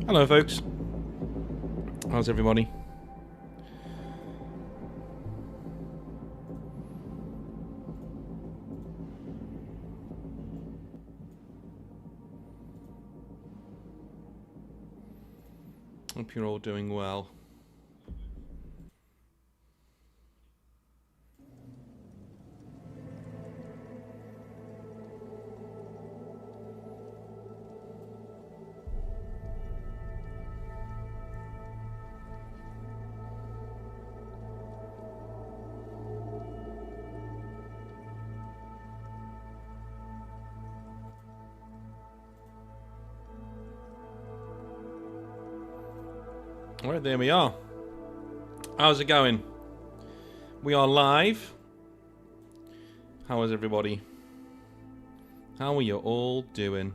Hello folks, how's everybody? Hope you're all doing well. Alright, there we are. How's it going? We are live. How is everybody? How are you all doing?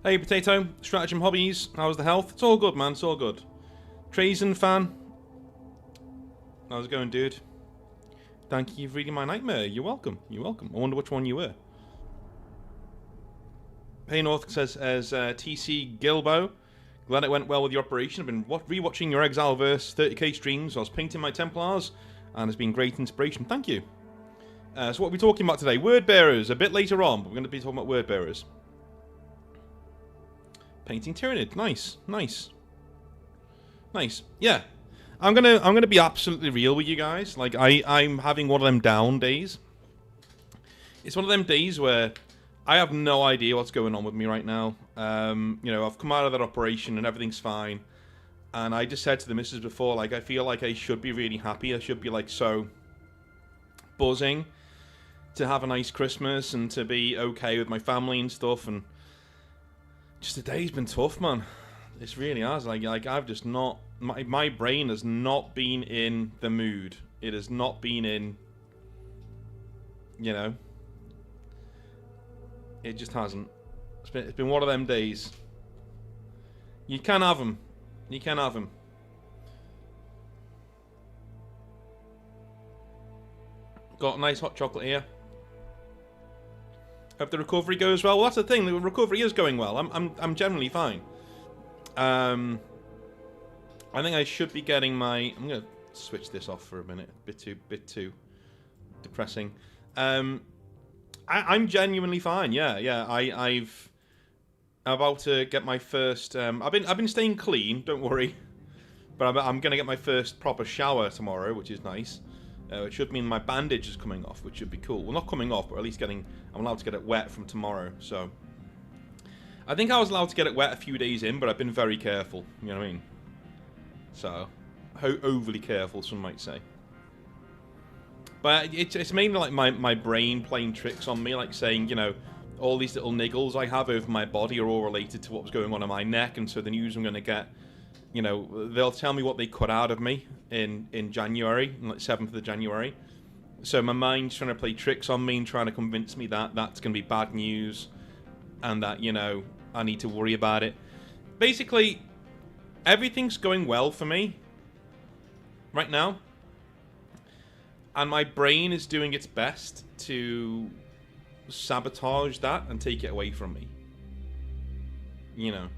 Hey Potato, Stratagem Hobbies, how's the health? It's all good, man, it's all good. Trazen fan, how's it going, dude? Thank you for reading my nightmare. You're welcome, you're welcome. I wonder which one you were. Hey North says, as TC Gilbo, glad it went well with your operation. I've been rewatching your Exileverse 30k streams. I was painting my Templars, and it's been great inspiration. Thank you. So what are we talking about today? Word bearers, a bit later on, but we're going to be talking about word bearers. Painting Tyranid, nice, nice, nice. Yeah, I'm gonna be absolutely real with you guys. Like I'm having one of them down days. It's one of them days where I have no idea what's going on with me right now. You know, I've come out of that operation and everything's fine. And I just said to the missus before, like, I feel like I should be really happy. I should be like so buzzing to have a nice Christmas and to be okay with my family and stuff. And just the day's been tough, man. It's really has. Like I've just not... My brain has not been in the mood. It has not been in... You know? It just hasn't. It's been one of them days. You can have them. You can have them. Got a nice hot chocolate here. Hope the recovery goes well. Well, that's the thing. The recovery is going well. I'm generally fine. I think I should be getting my. I'm gonna switch this off for a minute. Bit too depressing. I'm genuinely fine. Yeah. I'm about to get my first. I've been staying clean. Don't worry. But I'm gonna get my first proper shower tomorrow, which is nice. It should mean my bandage is coming off, which should be cool. Well, not coming off, but at least I'm allowed to get it wet from tomorrow. So, I think I was allowed to get it wet a few days in, but I've been very careful. You know what I mean? So, overly careful, some might say. But it's mainly like my brain playing tricks on me, like saying, you know, all these little niggles I have over my body are all related to what was going on in my neck, and so the news I'm going to get, you know, they'll tell me what they cut out of me in January, like 7th of January. So my mind's trying to play tricks on me and trying to convince me that that's going to be bad news and that, you know, I need to worry about it. Basically, everything's going well for me right now. And my brain is doing its best to sabotage that and take it away from me. You know.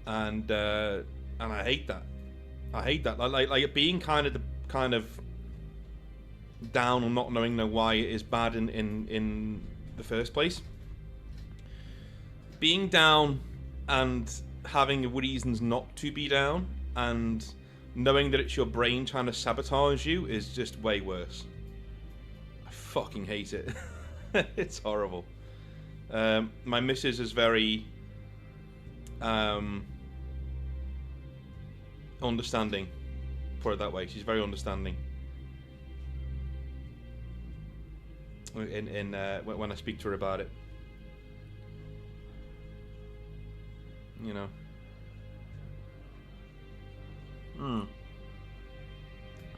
And I hate that. I hate that. Like being kind of down and not knowing why it is bad in the first place. Being down and having reasons not to be down and knowing that it's your brain trying to sabotage you is just way worse. I fucking hate it. It's horrible. My missus is very understanding, put it that way. She's very understanding when I speak to her about it. You know.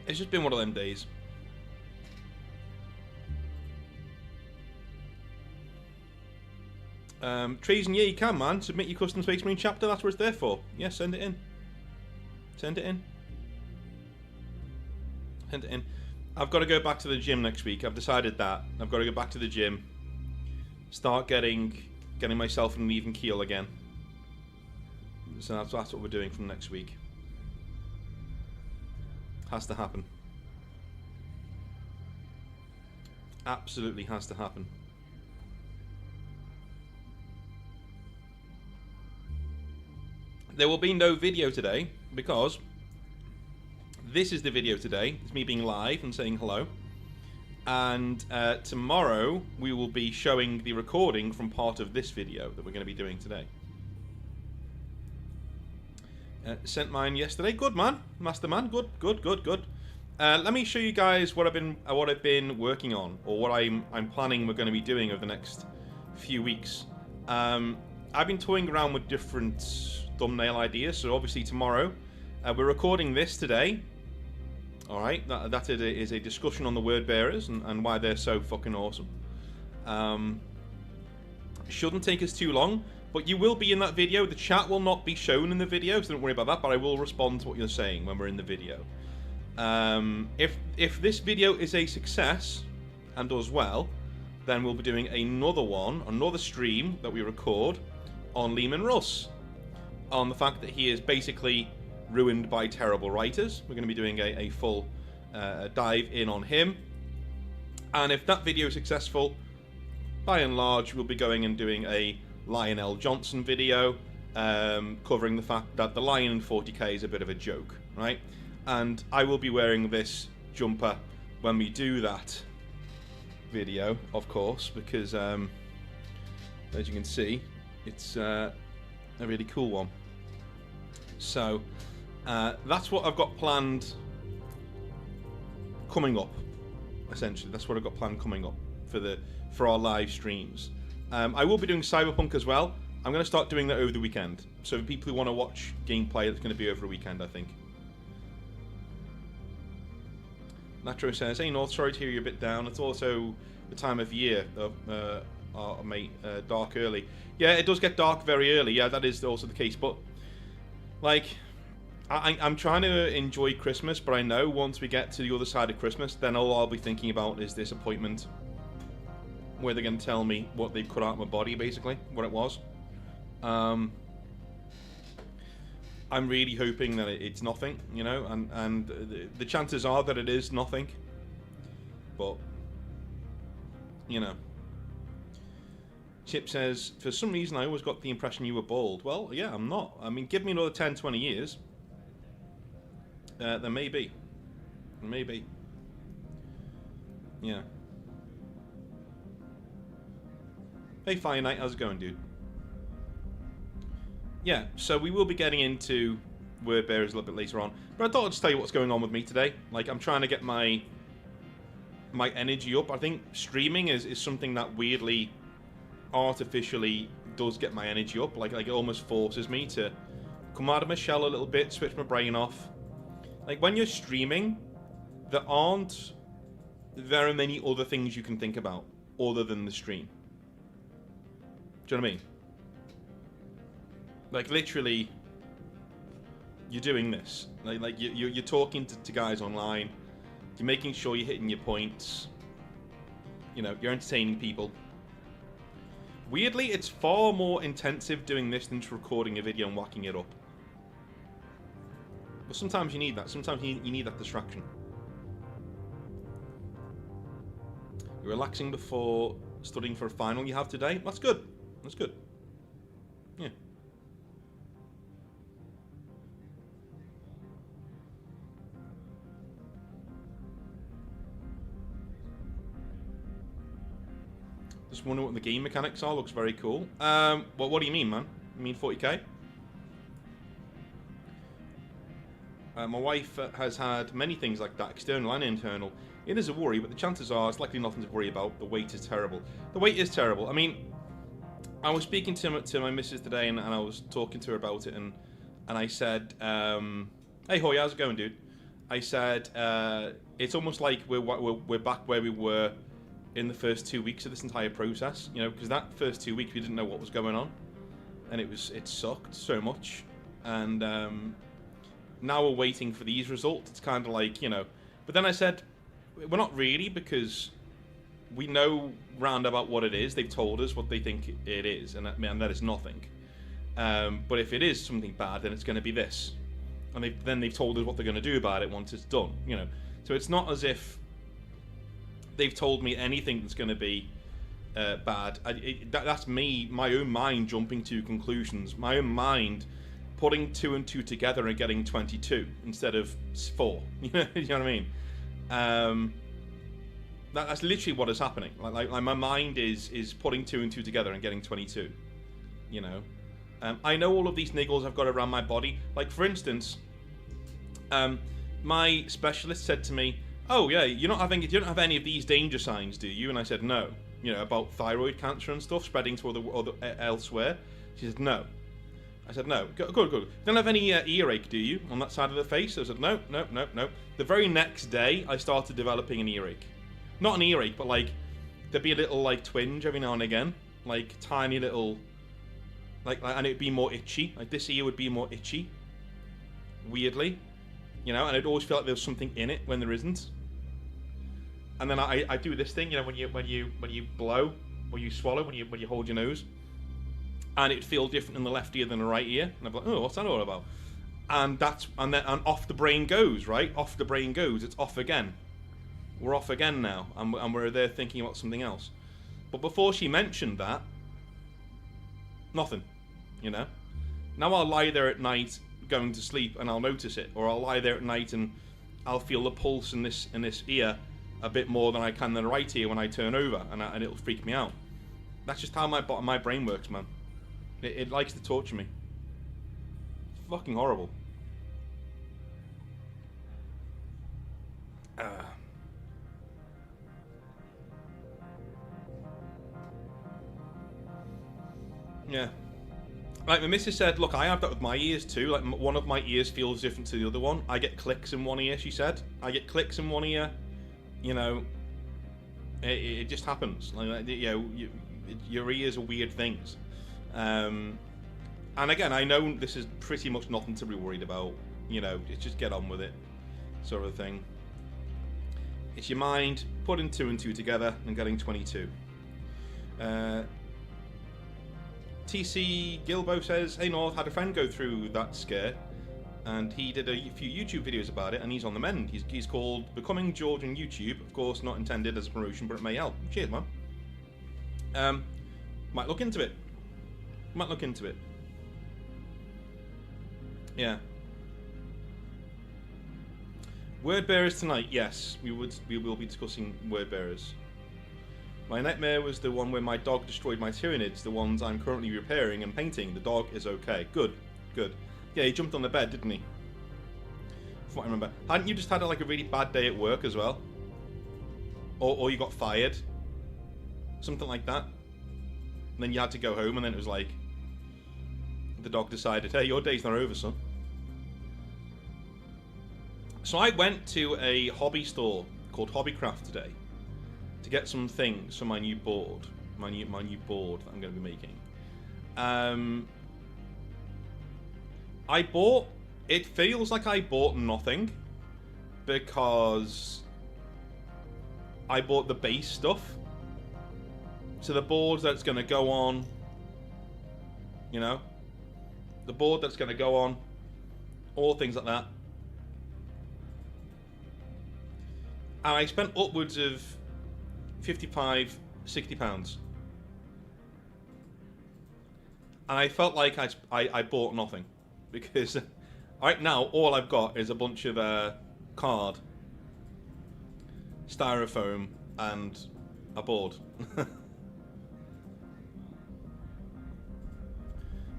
It's just been one of them days. Treason, yeah, you can, man. Submit your custom Space Marine chapter. That's what it's there for. Yeah, send it in. Send it in. Send it in. I've got to go back to the gym next week. I've decided that. I've got to go back to the gym. Start getting myself in an even keel again. So that's what we're doing from next week. Has to happen. Absolutely has to happen. There will be no video today because this is the video today. It's me being live and saying hello. And tomorrow we will be showing the recording from part of this video that we're going to be doing today. Sent mine yesterday. Good, man. Master man. Good, good, good, good. Let me show you guys what I've been working on, or what I'm planning we're going to be doing over the next few weeks. I've been toying around with different thumbnail ideas. So obviously tomorrow, we're recording this today. All right, that is a discussion on the word bearers and why they're so fucking awesome. Shouldn't take us too long, but you will be in that video. The chat will not be shown in the video, so don't worry about that. But I will respond to what you're saying when we're in the video. If this video is a success and does well, then we'll be doing another stream that we record on Lehman Russ, on the fact that he is basically ruined by terrible writers. We're going to be doing a full dive in on him, and if that video is successful, by and large, we'll be going and doing a Lionel Johnson video, covering the fact that the Lion in 40k is a bit of a joke, right? And I will be wearing this jumper when we do that video, of course, because as you can see, it's a really cool one. So that's what I've got planned coming up. Essentially, that's what I've got planned coming up for our live streams. I will be doing Cyberpunk as well. I'm going to start doing that over the weekend. So for people who want to watch gameplay, it's going to be over a weekend, I think. Natro says, "Hey North, sorry to hear you're a bit down. It's also the time of year, mate, dark early. Yeah, it does get dark very early. Yeah, that is also the case. But like, I'm trying to enjoy Christmas, but I know once we get to the other side of Christmas, then all I'll be thinking about is this appointment where they're going to tell me what they've cut out of my body, basically, what it was. I'm really hoping that it's nothing, you know, and the chances are that it is nothing. But, you know. Chip says, for some reason I always got the impression you were bald. Well, yeah, I'm not. I mean, give me another 10, 20 years. There may be. Maybe. Yeah. Hey, Fire Knight, how's it going, dude? Yeah, so we will be getting into word bearers a little bit later on. But I thought I'd just tell you what's going on with me today. Like, I'm trying to get my energy up. I think streaming is something that weirdly, artificially does get my energy up. Like it almost forces me to come out of my shell a little bit, switch my brain off. Like, when you're streaming, there aren't very many other things you can think about other than the stream. Do you know what I mean? Like, literally, you're doing this. Like you're talking to guys online. You're making sure you're hitting your points. You know, you're entertaining people. Weirdly, it's far more intensive doing this than just recording a video and whacking it up. But sometimes you need that. Sometimes you need that distraction. You're relaxing before studying for a final you have today? That's good. That's good. Yeah. Just wonder what the game mechanics are. Looks very cool. What do you mean, man? You mean 40k? My wife has had many things like that, external and internal. It is a worry, but the chances are it's likely nothing to worry about. The weight is terrible. The weight is terrible. I mean, I was speaking to my missus today, and I was talking to her about it, and I said, "Hey, Hoy, how's it going, dude?" I said, "It's almost like we're back where we were in the first 2 weeks of this entire process, you know, because that first 2 weeks we didn't know what was going on, and it sucked so much, and now we're waiting for these results. It's kind of like, you know, but then I said, we're not really, because we know round about what it is. They've told us what they think it is, and that is nothing. But if it is something bad, then it's going to be this, and they've told us what they're going to do about it once it's done, you know. So it's not as if they've told me anything that's going to be bad. That's me, my own mind jumping to conclusions, my own mind putting 2 and 2 together and getting 22 instead of 4. You know what I mean? That's literally what is happening. Like my mind is putting 2 and 2 together and getting 22. You know, I know all of these niggles I've got around my body. Like, for instance, my specialist said to me, "Oh yeah, you don't have any of these danger signs, do you?" And I said, "No." You know, about thyroid cancer and stuff spreading to other elsewhere. She said, "No." I said, "No." Good. You don't have any earache, do you, on that side of the face? I said, No. The very next day, I started developing an earache. Not an earache, but like there'd be a little like twinge every now and again, like tiny little, and it'd be more itchy. Like this ear would be more itchy, weirdly, you know, and I'd always feel like there was something in it when there isn't. And then I do this thing, you know, when you blow or you swallow, when you hold your nose, and it'd feel different in the left ear than the right ear, and I'm like, oh, what's that all about? And off the brain goes, right? Off the brain goes. It's off again. We're off again now, and we're there thinking about something else. But before she mentioned that, nothing, you know. Now I'll lie there at night going to sleep and I'll notice it, or I'll lie there at night and I'll feel the pulse in this ear a bit more than I can in the right ear when I turn over, and it'll freak me out. That's just how my brain works, man. It likes to torture me. It's fucking horrible. Yeah. Like my missus said, look, I have that with my ears too. Like one of my ears feels different to the other one. I get clicks in one ear, she said. I get clicks in one ear. You know, it just happens. Like you know, your ears are weird things. And again, I know this is pretty much nothing to be worried about. You know, just get on with it, sort of thing. It's your mind putting 2 and 2 together and getting 22. TC Gilbo says, "Hey North, had a friend go through that scare, and he did a few YouTube videos about it, and he's on the mend. He's called Becoming George on YouTube. Of course, not intended as a promotion, but it may help. Cheers, man. Might look into it. Yeah. Word bearers tonight. Yes, we will be discussing word bearers. My nightmare was the one where my dog destroyed my Tyranids, the ones I'm currently repairing and painting. The dog is okay. Good. Yeah, he jumped on the bed, didn't he? From what I remember. Hadn't you just had like a really bad day at work as well? Or you got fired? Something like that? And then you had to go home, and then it was like the dog decided, hey, your day's not over, son. So I went to a hobby store called Hobbycraft today to get some things for my new board, my new board that I'm going to be making. It feels like I bought nothing because I bought the base stuff. So the board that's going to go on, you know, the board that's going to go on, all things like that. And I spent upwards of £55, £60. And I felt like I bought nothing. Because right now, all I've got is a bunch of card, styrofoam, and a board.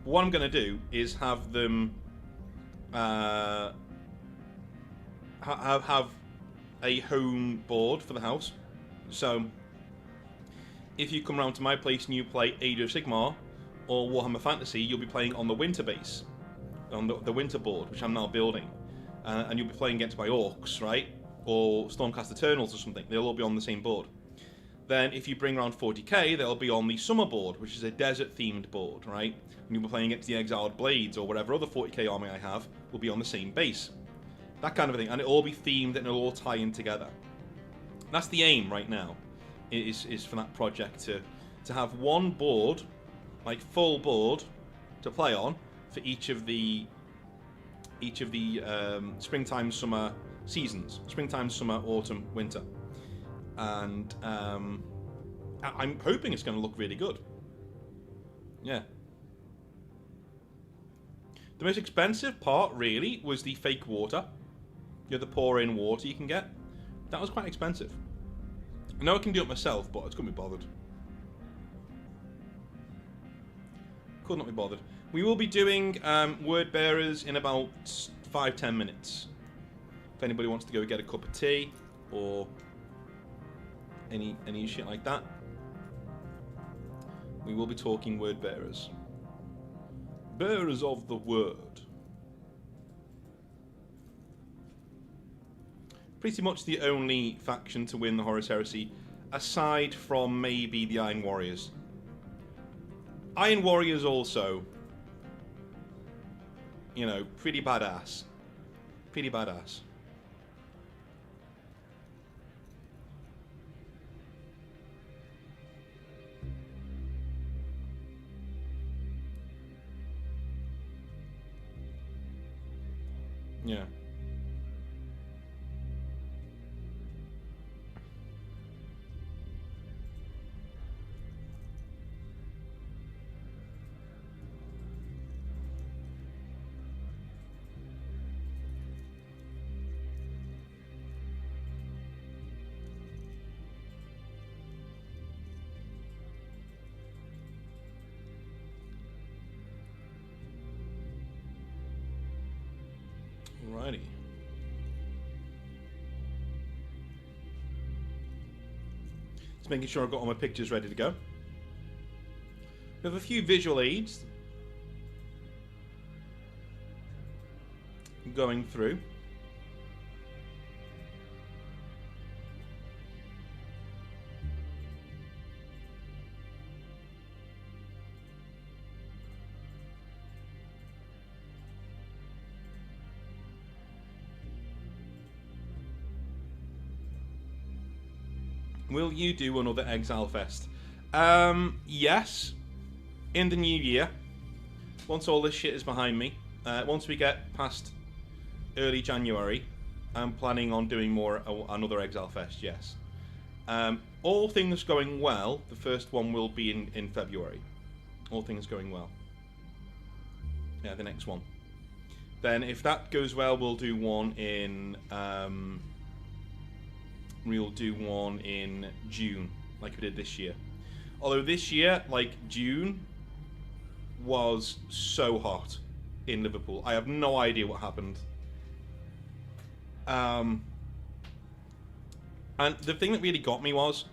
What I'm going to do is have them have a home board for the house. So if you come around to my place and you play Age of Sigmar or Warhammer Fantasy, you'll be playing on the winter base, on the winter board, which I'm now building, and you'll be playing against my orcs, right, or Stormcast Eternals or something. They'll all be on the same board. Then if you bring around 40k, they'll be on the Summer board, which is a desert-themed board, right? And you'll be playing against the Exiled Blades, or whatever other 40k army I have, will be on the same base. That kind of thing. And it'll all be themed and it'll all tie in together. That's the aim right now, is for that project to have one board, like full board, to play on for each of the springtime, summer seasons. Springtime, summer, autumn, winter. And I'm hoping it's going to look really good. Yeah. The most expensive part, really, was the fake water. You know, the pour-in water you can get. That was quite expensive. I know I can do it myself, but I couldn't be bothered. Could not be bothered. We will be doing word bearers in about 5-10 minutes. If anybody wants to go get a cup of tea or any shit like that, we will be talking word bearers. Bearers of the word. Pretty much the only faction to win the Horus Heresy, aside from maybe the Iron Warriors. Iron Warriors also, you know, pretty badass. Pretty badass. Yeah. Alrighty. Just making sure I've got all my pictures ready to go. We have a few visual aids going through. Will you do another Exile Fest? Yes. In the new year. Once all this shit is behind me. Once we get past early January, I'm planning on doing another Exile Fest, yes. All things going well, the first one will be in February. All things going well. Yeah, the next one. Then if that goes well, we'll do one in... we'll do one in June, like we did this year. Although this year, like June, was so hot in Liverpool. I have no idea what happened. And the thing that really got me was,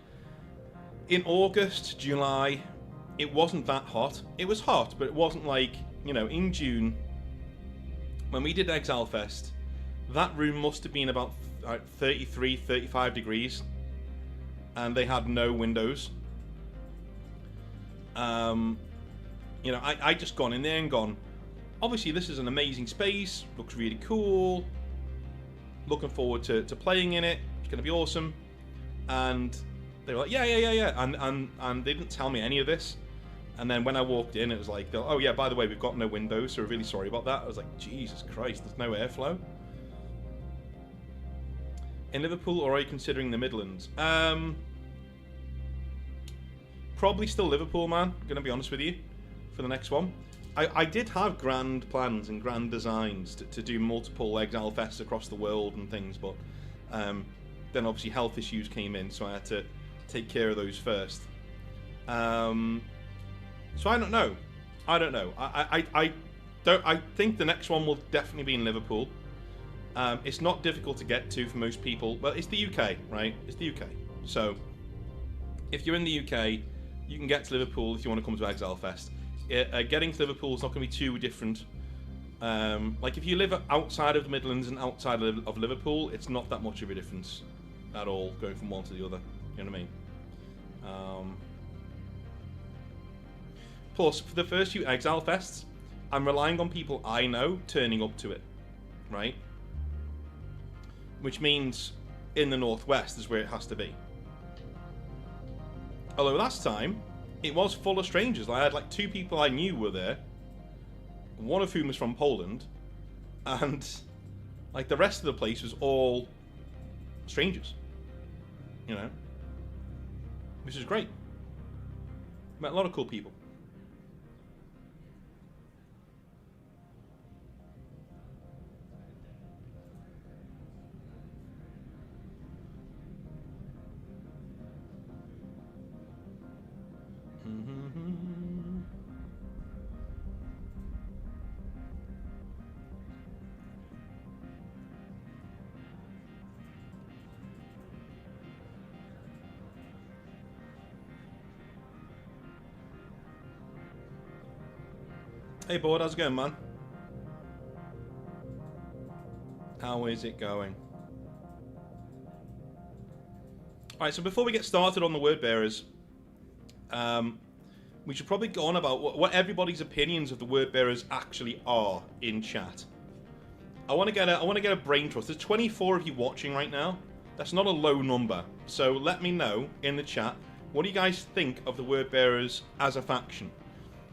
in August, July, it wasn't that hot. It was hot, but it wasn't like, you know, in June, when we did Exile Fest, that room must have been about 33, 35 degrees, and they had no windows. You know, I just gone in there and gone, obviously this is an amazing space, looks really cool, looking forward to playing in it, it's going to be awesome. And they were like, yeah, and they didn't tell me any of this. And then when I walked in, it was like, oh yeah, by the way, we've got no windows, so we're really sorry about that. I was like, Jesus Christ, there's no airflow. In Liverpool, or are you considering the Midlands? Probably still Liverpool, man. I'm gonna be honest with you, for the next one. I did have grand plans and grand designs to do multiple Exile Fests across the world and things, but then obviously health issues came in, so I had to take care of those first. So I don't know. I think the next one will definitely be in Liverpool. It's not difficult to get to for most people. Well, it's the UK, right? It's the UK. So, if you're in the UK, you can get to Liverpool if you want to come to Exile Fest. Getting to Liverpool is not going to be too different. Like, if you live outside of the Midlands and outside of Liverpool, it's not that much of a difference at all, going from one to the other. You know what I mean? Plus, for the first few Exile Fests, I'm relying on people I know turning up to it, right? Which means in the Northwest is where it has to be. Although last time, it was full of strangers. I had like 2 people I knew were there, one of whom was from Poland, and like the rest of the place was all strangers, you know, which is great. Met a lot of cool people. Hey, Board, how's it going, man? How is it going? Alright, so before we get started on the word bearers, we should probably go on about what everybody's opinions of the word bearers actually are in chat. I want to get a brain trust. There's 24 of you watching right now. That's not a low number. So let me know in the chat, what do you guys think of the word bearers as a faction?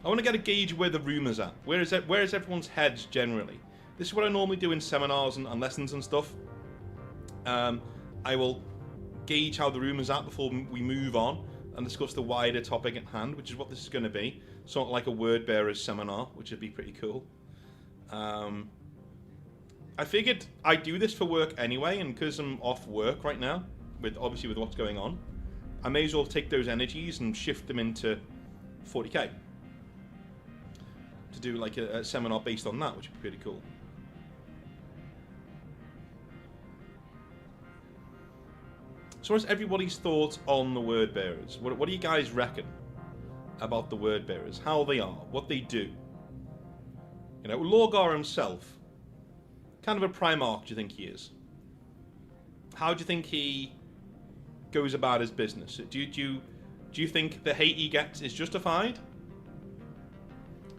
I want to get a gauge of where the rumours at. Where is everyone's heads generally? This is what I normally do in seminars and lessons and stuff. I will gauge how the rumours at before we move on and discuss the wider topic at hand, which is what this is going to be. Sort of like a word bearers seminar, which would be pretty cool. I figured I'd do this for work anyway, and because I'm off work right now, obviously with what's going on, I may as well take those energies and shift them into 40k. To do like a seminar based on that, which would be pretty cool. So what's everybody's thoughts on the word bearers? What do you guys reckon about the word bearers? How they are, what they do? You know, Lorgar himself, kind of a Primarch, do you think he is? How do you think he goes about his business? Do you think the hate he gets is justified?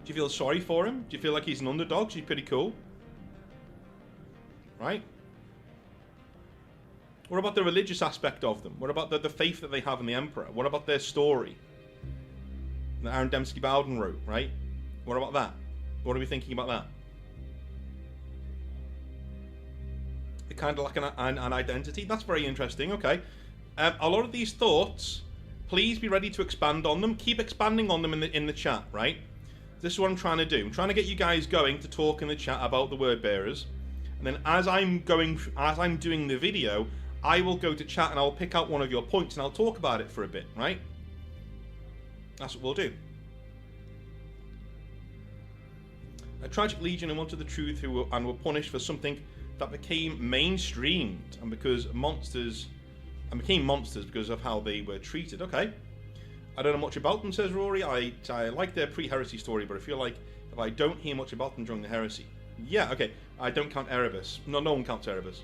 Do you feel sorry for him? Do you feel like he's an underdog? He's pretty cool, right? What about the religious aspect of them? What about the faith that they have in the Emperor? What about their story that Aaron Dembski-Bowden wrote, right? What about that? What are we thinking about that? They're kind of like an identity. That's very interesting. Okay. A lot of these thoughts, please be ready to expand on them. Keep expanding on them in the chat, right? This is what I'm trying to do. I'm trying to get you guys going to talk in the chat about the word bearers. And then as I'm doing the video, I will go to chat and I'll pick out one of your points and I'll talk about it for a bit, right? That's what we'll do. A tragic legion and wanted the truth and were punished for something that became mainstreamed and became monsters because of how they were treated. Okay. I don't know much about them, says Rory. I like their pre-heresy story, but I feel like if I don't hear much about them during the heresy. Yeah, okay. I don't count Erebus. No one counts Erebus.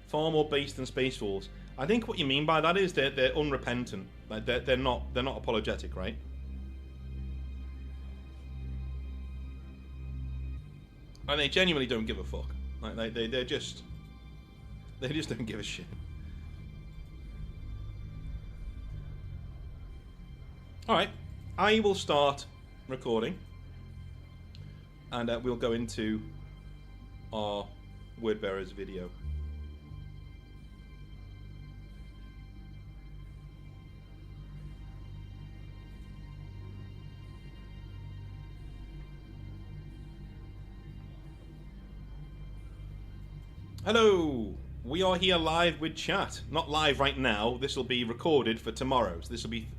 Far more base than Space Wolves. I think what you mean by that is they're unrepentant. Like they're not apologetic, right? And they genuinely don't give a fuck. Like they just don't give a shit. All right, I will start recording, and we'll go into our word bearers video. Hello! We are here live with chat. Not live right now, this will be recorded for tomorrow. So this will be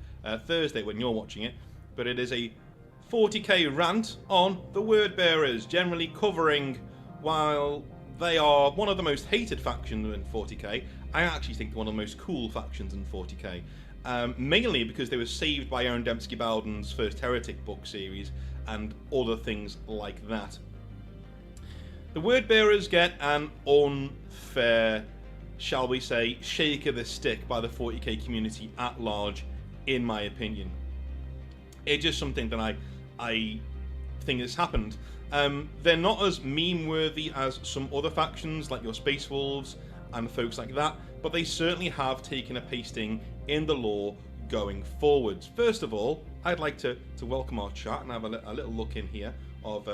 Thursday when you're watching it. But it is a 40k rant on the word bearers, generally covering, while they are one of the most hated factions in 40k, I actually think they're one of the most cool factions in 40k. Mainly because they were saved by Aaron Dembski-Bowden's first Heretic book series, and other things like that. The word bearers get an unfair, shall we say, shake of the stick by the 40k community at large, in my opinion. It's just something that I think has happened. They're not as meme-worthy as some other factions, like your Space Wolves and folks like that, but they certainly have taken a pasting in the lore going forwards. First of all, I'd like to welcome our chat and have a little look in here of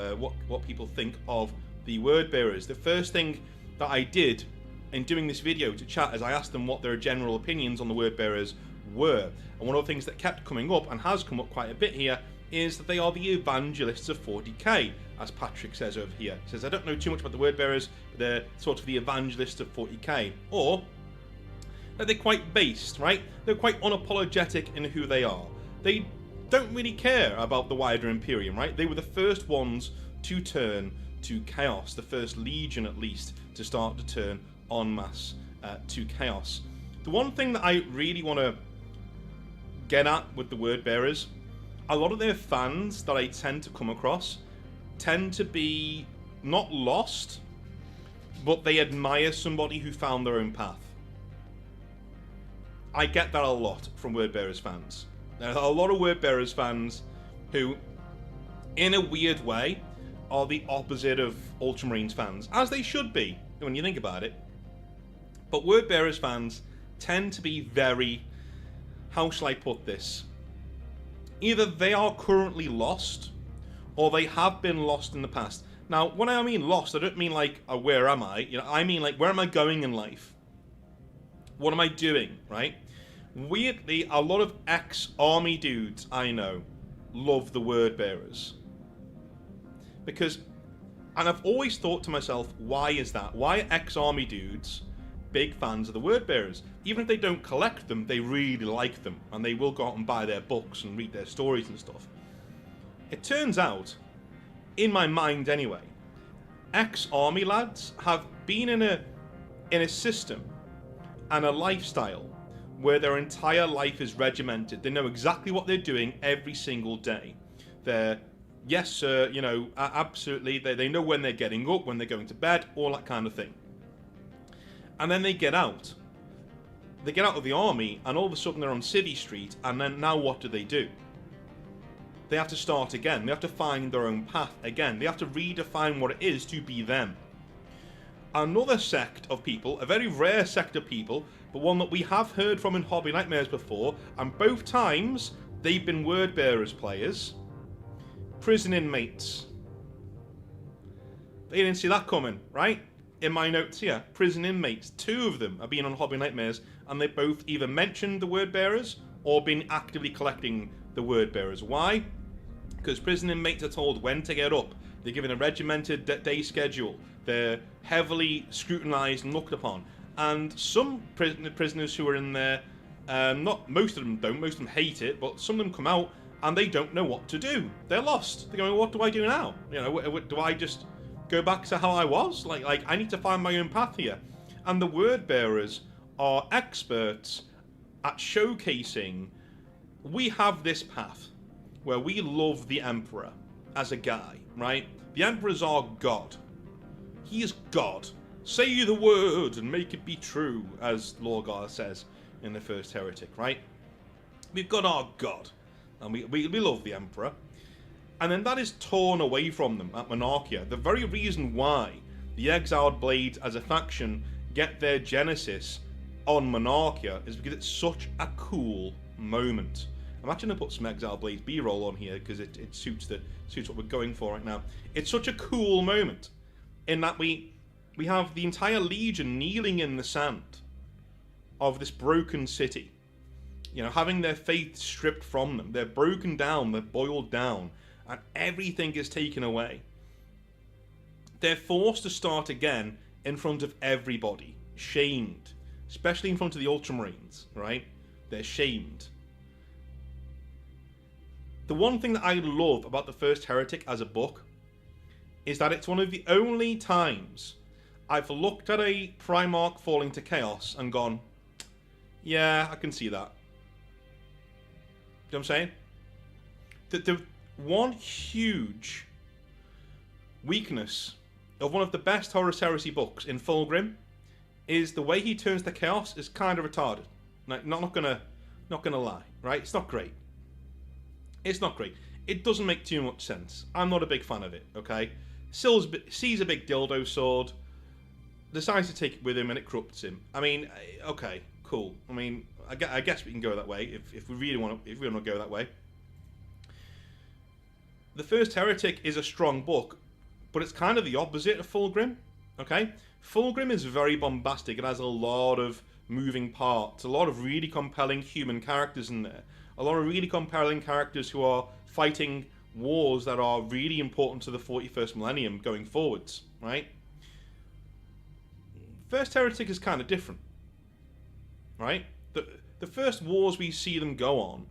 what people think of the word bearers. The first thing that I did in doing this video to chat is I asked them what their general opinions on the word bearers were. And one of the things that kept coming up, and has come up quite a bit here, is that they are the evangelists of 40k, as Patrick says over here. He says, I don't know too much about the word bearers, but they're sort of the evangelists of 40k. Or that they're quite based, right? They're quite unapologetic in who they are. They don't really care about the wider Imperium, right? They were the first ones to turn to chaos, the first legion at least to start to turn en masse to chaos. The one thing that I really want to get at with the word bearers, a lot of their fans that I tend to come across tend to be not lost, but they admire somebody who found their own path. I get that a lot from word bearers fans. There are a lot of word bearers fans who, in a weird way, are the opposite of Ultramarines fans, as they should be when you think about it. But word bearers fans tend to be very, how shall I put this? Either they are currently lost, or they have been lost in the past. Now, when I mean lost, I don't mean like, where am I? You know, I mean like, where am I going in life? What am I doing, right? Weirdly, a lot of ex-army dudes I know love the word bearers. Because, and I've always thought to myself, why is that? Why are ex-army dudes big fans of the word bearers? Even if they don't collect them, they really like them, and they will go out and buy their books and read their stories and stuff. It turns out, in my mind anyway, ex-army lads have been in a system and a lifestyle where their entire life is regimented. They know exactly what they're doing every single day. They're, yes sir, you know, absolutely, they know when they're getting up, when they're going to bed, all that kind of thing. And then they get out. They get out of the army, and all of a sudden they're on City Street, and then now what do? They have to start again. They have to find their own path again. They have to redefine what it is to be them. Another sect of people, a very rare sect of people, but one that we have heard from in Hobby Nightmares before, and both times they've been word bearers players. Prison inmates. They didn't see that coming, right? In my notes here, prison inmates, 2 of them have been on Hobby Nightmares, and they both either mentioned the word bearers or been actively collecting the word bearers. Why? Because prison inmates are told when to get up. They're given a regimented day schedule. They're heavily scrutinised and looked upon. And some prisoners who are in there, not most of them don't, most of them hate it, but some of them come out and they don't know what to do. They're lost. They're going, what do I do now? You know, do I just go back to how I was? Like I need to find my own path here. And the word bearers are experts at showcasing, we have this path where we love the Emperor as a guy, right? The Emperor's our God. He is God. Say the word and make it be true, as Lorgar says in the First Heretic, right? We've got our God, and we love the Emperor. And then that is torn away from them at Monarchia. The very reason why the Exiled Blades as a faction get their genesis on Monarchia is because it's such a cool moment. I'm actually going to put some Exiled Blades B-roll on here because it suits what we're going for right now. It's such a cool moment in that we have the entire Legion kneeling in the sand of this broken city. You know, having their faith stripped from them. They're broken down, they're boiled down, and everything is taken away. They're forced to start again in front of everybody. Shamed. Especially in front of the Ultramarines, right? They're shamed. The one thing that I love about the First Heretic as a book is that it's one of the only times I've looked at a Primarch falling to chaos and gone, yeah, I can see that. You know what I'm saying? one huge weakness of one of the best Horus Heresy books in Fulgrim is the way he turns to chaos is kind of retarded. Like, not gonna lie, right? It's not great. It's not great. It doesn't make too much sense. I'm not a big fan of it. Okay, sees a big dildo sword, decides to take it with him, and it corrupts him. I mean, okay, cool. I mean, I guess we can go that way if we really want to go that way. The First Heretic is a strong book, but it's kind of the opposite of Fulgrim. Okay, Fulgrim is very bombastic. It has a lot of moving parts, a lot of really compelling human characters in there, a lot of really compelling characters who are fighting wars that are really important to the 41st millennium going forwards, right? First Heretic is kind of different, right? The first wars we see them go on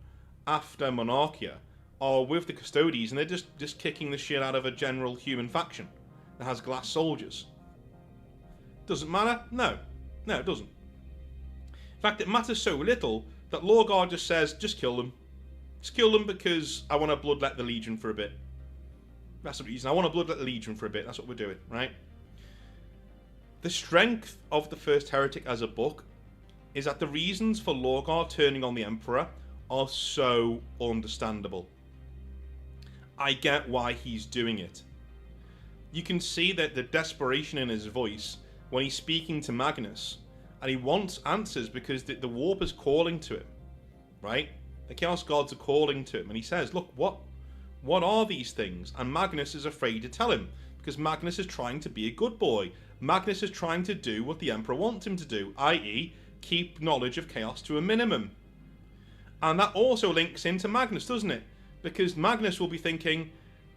after Monarchia are with the Custodes, and they're just kicking the shit out of a general human faction that has glass soldiers. Doesn't matter? No, it doesn't. In fact, it matters so little that Lorgar just says, just kill them. Just kill them because I want to bloodlet the Legion for a bit. That's the reason. I want to bloodlet the Legion for a bit. That's what we're doing, right? The strength of the First Heretic as a book is that the reasons for Lorgar turning on the Emperor are so understandable. I get why he's doing it. You can see that the desperation in his voice when he's speaking to Magnus, and he wants answers because the warp is calling to him, right? The Chaos Gods are calling to him, and he says, look, what are these things? And Magnus is afraid to tell him, because Magnus is trying to be a good boy. Magnus is trying to do what the Emperor wants him to do, i.e. keep knowledge of chaos to a minimum. And that also links into Magnus, doesn't it? Because Magnus will be thinking,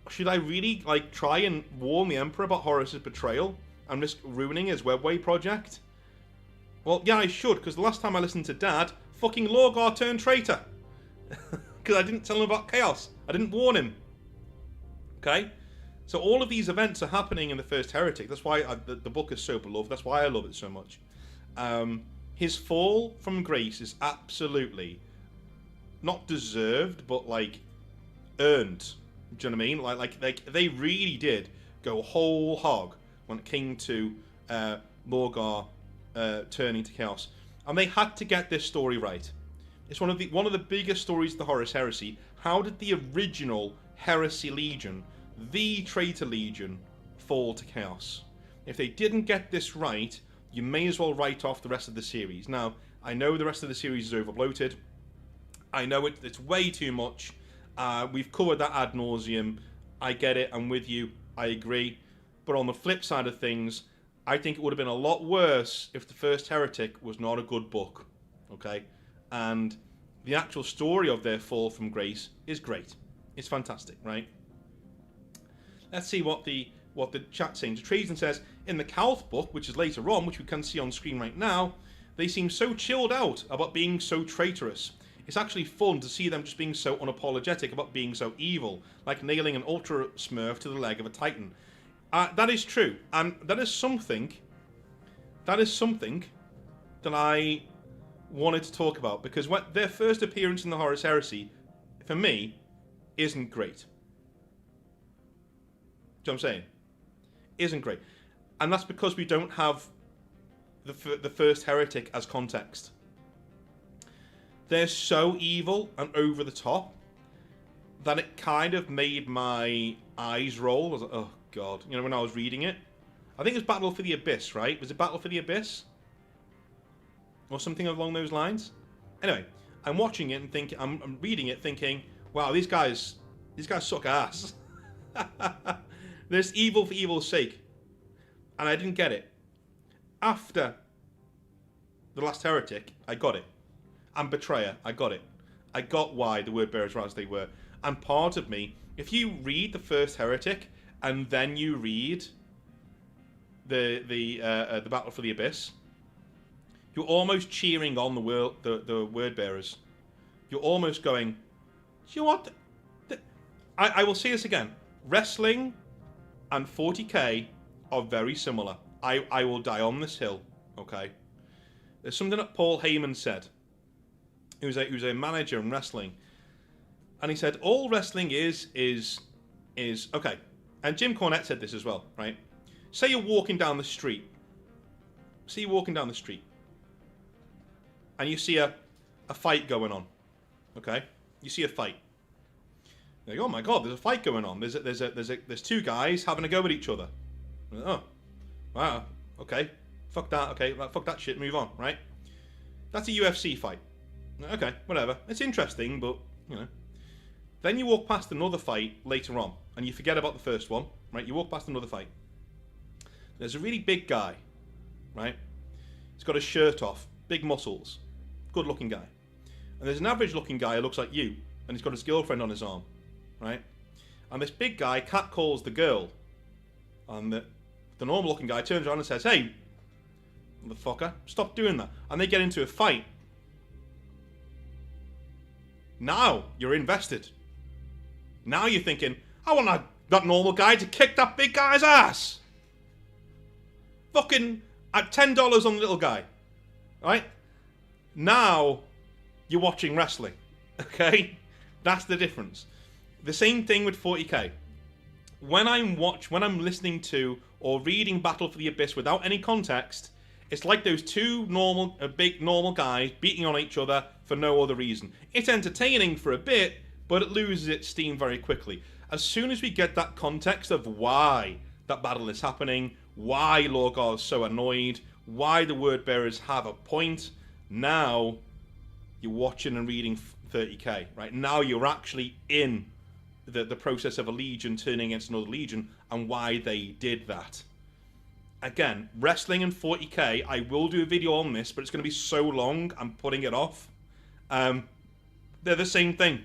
should I really try and warn the Emperor about Horus's betrayal and risk ruining his Webway project? Well, yeah, I should, because the last time I listened to Dad, fucking Lorgar turned traitor. Because I didn't tell him about chaos. I didn't warn him. Okay? So all of these events are happening in the First Heretic. That's why the book is so beloved. That's why I love it so much. His fall from grace is absolutely not deserved, but earned. Do you know what I mean? Like they really did go whole hog when it came to Lorgar turning to chaos, and they had to get this story right. It's one of the biggest stories of the Horus Heresy. How did the original Heresy Legion, the Traitor Legion, fall to chaos? If they didn't get this right, you may as well write off the rest of the series. Now, I know the rest of the series is over-bloated. I know it's way too much. We've covered that ad nauseum. I get it. I'm with you. I agree. But on the flip side of things, I think it would have been a lot worse if the First Heretic was not a good book. Okay? And the actual story of their fall from grace is great. It's fantastic, right? Let's see what the chat's saying. Treason says, in the Calth book, which is later on, which we can see on screen right now, they seem so chilled out about being so traitorous. It's actually fun to see them just being so unapologetic about being so evil, like nailing an Ultra Smurf to the leg of a Titan. That is true, and that is something that I wanted to talk about, because their first appearance in the Horus Heresy, for me, isn't great. Do you know what I'm saying? Isn't great. And that's because we don't have the First Heretic as context. They're so evil and over the top that it kind of made my eyes roll. I was like, oh god. You know, when I was reading it. I think it was Battle for the Abyss, right? Was it Battle for the Abyss? Or something along those lines? Anyway, I'm watching it and thinking, I'm reading it thinking, wow, these guys suck ass. There's evil for evil's sake. And I didn't get it. After The Last Heretic, I got it. And Betrayer, I got it. I got why the word bearers were as they were. And part of me, if you read the First Heretic and then you read the Battle for the Abyss, you're almost cheering on the word bearers. You're almost going, do you know what? I will say this again. Wrestling and 40k are very similar. I will die on this hill. Okay. There's something that Paul Heyman said. He was a manager in wrestling. And he said, all wrestling is okay. And Jim Cornette said this as well, right? Say you're walking down the street. Say you're walking down the street. And you see a fight going on. Okay? You see a fight. You're like, oh my god, there's a fight going on. There's two guys having a go at each other. Oh. Wow. Okay. Fuck that. Okay. Fuck that shit. Move on, right? That's a UFC fight. Okay, whatever. It's interesting, but, you know. Then you walk past another fight later on, and you forget about the first one, right? You walk past another fight. There's a really big guy, right? He's got his shirt off, big muscles, good-looking guy. And there's an average-looking guy who looks like you, and he's got his girlfriend on his arm, right? And this big guy catcalls the girl, and the normal-looking guy turns around and says, hey, motherfucker, stop doing that. And they get into a fight. Now you're invested. Now you're thinking, I want that normal guy to kick that big guy's ass. Fucking at $10 on the little guy. Right? Now you're watching wrestling. Okay? That's the difference. The same thing with 40k. When I'm listening to or reading Battle for the Abyss without any context, it's like those two big normal guys beating on each other for no other reason. It's entertaining for a bit, but it loses its steam very quickly. As soon as we get that context of why that battle is happening, why Lorgar is so annoyed, why the word bearers have a point, now you're watching and reading 30k, right? Now you're actually in the process of a legion turning against another legion and why they did that. Again, wrestling and 40k, I will do a video on this, but it's going to be so long, I'm putting it off. They're the same thing.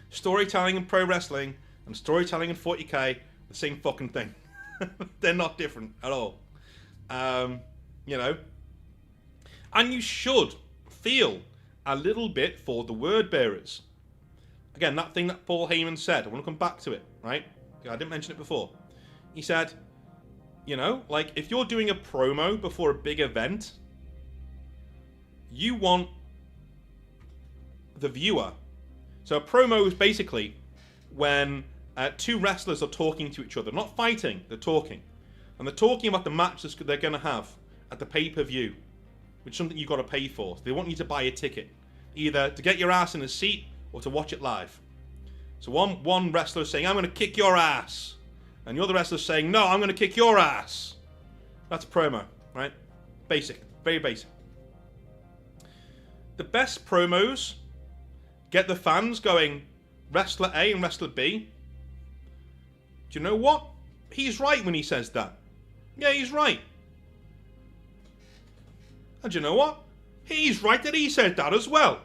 Storytelling in pro wrestling and storytelling in 40k, the same fucking thing. They're not different at all. You know. And you should feel a little bit for the word bearers. Again, that thing that Paul Heyman said, I want to come back to it, right? I didn't mention it before. He said, you know, like, if you're doing a promo before a big event, you want the viewer. So a promo is basically when two wrestlers are talking to each other. Not fighting, they're talking. And they're talking about the matches they're going to have at the pay-per-view, which is something you've got to pay for. So they want you to buy a ticket, either to get your ass in a seat or to watch it live. So one wrestler is saying, I'm going to kick your ass. And the other wrestler is saying, no, I'm going to kick your ass. That's a promo, right? Basic. Very basic. The best promos get the fans going, wrestler A and wrestler B. Do you know what? He's right when he says that. Yeah, he's right. And do you know what? He's right that he said that as well.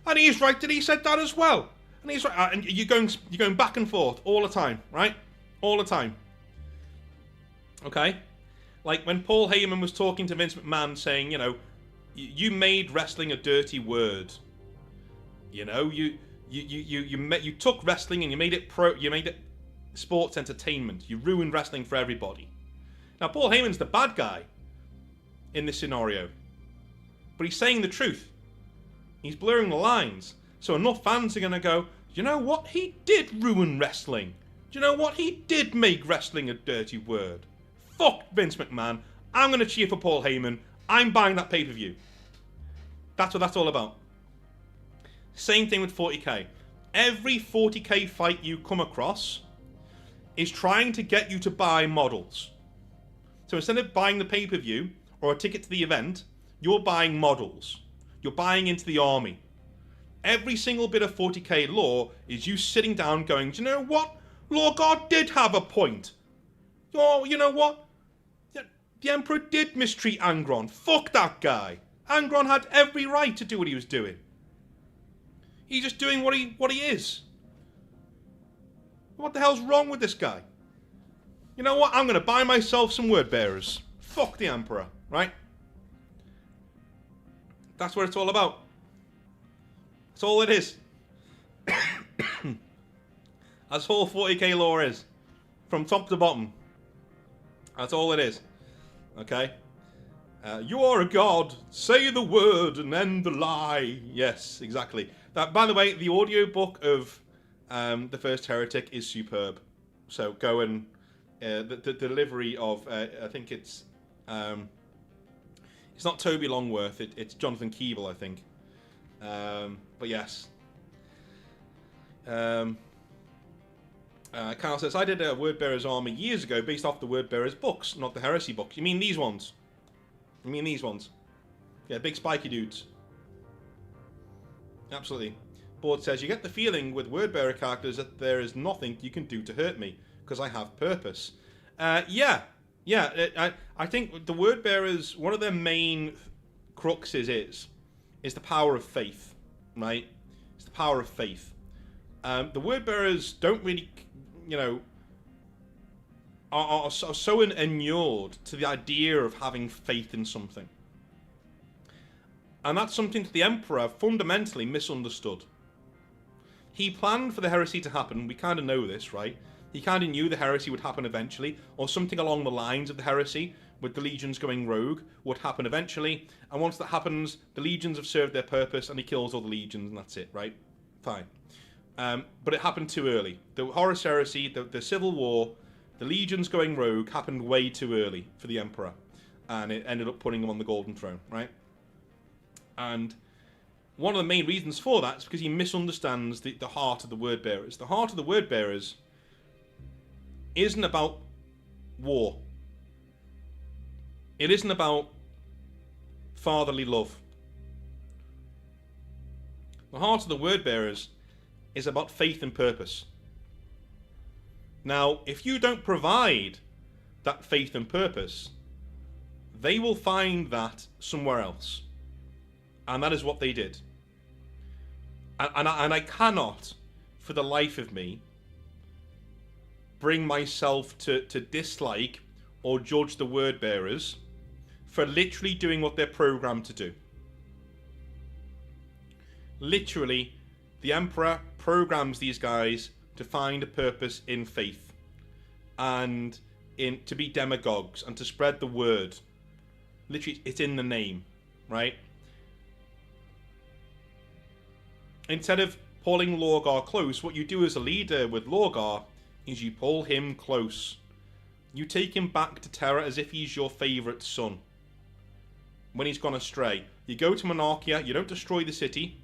And he's right that he said that as well. And he's right. And you're going back and forth all the time, right? All the time. Okay? Like when Paul Heyman was talking to Vince McMahon saying, you know, you made wrestling a dirty word. You know, you took wrestling and you made it sports entertainment. You ruined wrestling for everybody. Now Paul Heyman's the bad guy in this scenario. But he's saying the truth. He's blurring the lines. So enough fans are going to go, you know what? He did ruin wrestling. Do you know what? He did make wrestling a dirty word. Fuck Vince McMahon. I'm going to cheer for Paul Heyman. I'm buying that pay-per-view. That's what that's all about. Same thing with 40k. Every 40k fight you come across is trying to get you to buy models. So instead of buying the pay-per-view or a ticket to the event, you're buying models. You're buying into the army. Every single bit of 40k lore is you sitting down going, do you know what? Lorgar did have a point. Oh, you know what? The Emperor did mistreat Angron. Fuck that guy. Angron had every right to do what he was doing. He's just doing what he is. What the hell's wrong with this guy? You know what? I'm going to buy myself some word bearers. Fuck the Emperor, right? That's what it's all about. That's all it is. That's all 40k lore is. From top to bottom. That's all it is. Okay? You are a god. Say the word and end the lie. Yes, exactly. That, by the way, the audiobook of The First Heretic is superb. So go and the delivery of I think it's not Toby Longworth. It's Jonathan Keeble, I think. But yes. Kyle says, I did a Wordbearer's army years ago based off the Wordbearer's books, not the Heresy books. You mean these ones? Yeah, big spiky dudes. Absolutely. Board says, you get the feeling with Wordbearer characters that there is nothing you can do to hurt me, because I have purpose. Yeah. I think the Wordbearers, one of their main cruxes is the power of faith, right? It's the power of faith. The Wordbearers don't really, are so inured to the idea of having faith in something. And that's something that the Emperor fundamentally misunderstood. He planned for the heresy to happen. We kind of know this, right? He kind of knew the heresy would happen eventually, or something along the lines of the heresy, with the legions going rogue, would happen eventually. And once that happens, the legions have served their purpose, and he kills all the legions, and that's it, right? Fine. But it happened too early. The Horus Heresy, the Civil War, the legions going rogue happened way too early for the Emperor. And it ended up putting him on the Golden Throne, right? And one of the main reasons for that is because he misunderstands the heart of the Wordbearers. The heart of the Wordbearers isn't about war. It isn't about fatherly love. The heart of the Wordbearers is about faith and purpose. Now, if you don't provide that faith and purpose, they will find that somewhere else. And that is what they did. And I cannot, for the life of me, bring myself to dislike or judge the Wordbearers for literally doing what they're programmed to do. Literally, the Emperor programs these guys to find a purpose in faith and to be demagogues and to spread the word. Literally, it's in the name, right? Instead of pulling Lorgar close, what you do as a leader with Lorgar is you pull him close. You take him back to Terra as if he's your favourite son. When he's gone astray. You go to Monarchia, you don't destroy the city.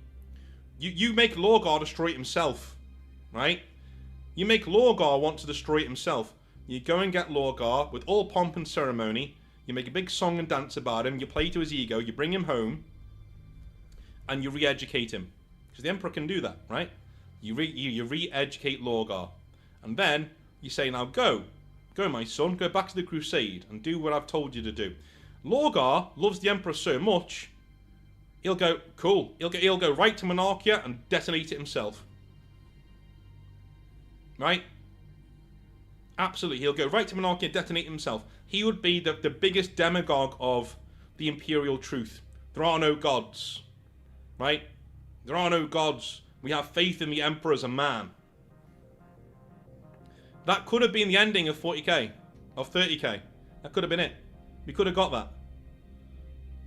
You make Lorgar destroy it himself. Right? You make Lorgar want to destroy it himself. You go and get Lorgar with all pomp and ceremony. You make a big song and dance about him. You play to his ego. You bring him home. And you re-educate him. Because the Emperor can do that, right? You re-educate Lorgar. And then you say, now go. Go, my son. Go back to the Crusade and do what I've told you to do. Lorgar loves the Emperor so much, he'll go, cool. He'll go right to Monarchia and detonate it himself. Right? Absolutely. He'll go right to Monarchia and detonate it himself. He would be the biggest demagogue of the Imperial truth. There are no gods. Right? There are no gods. We have faith in the Emperor as a man. That could have been the ending of 40k. Of 30k. That could have been it. We could have got that.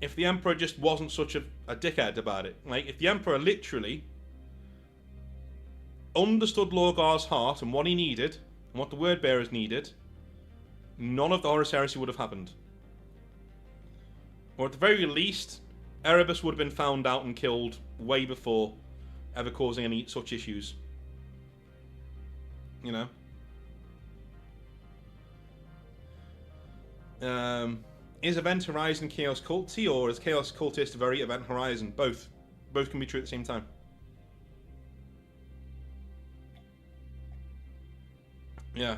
If the Emperor just wasn't such a dickhead about it. Like, if the Emperor literally understood Lorgar's heart and what he needed, and what the Wordbearers needed, none of the Horus Heresy would have happened. Or at the very least, Erebus would have been found out and killed way before ever causing any such issues. You know? Is Event Horizon Chaos Culty, or is Chaos Cultist very Event Horizon? Both. Both can be true at the same time. Yeah.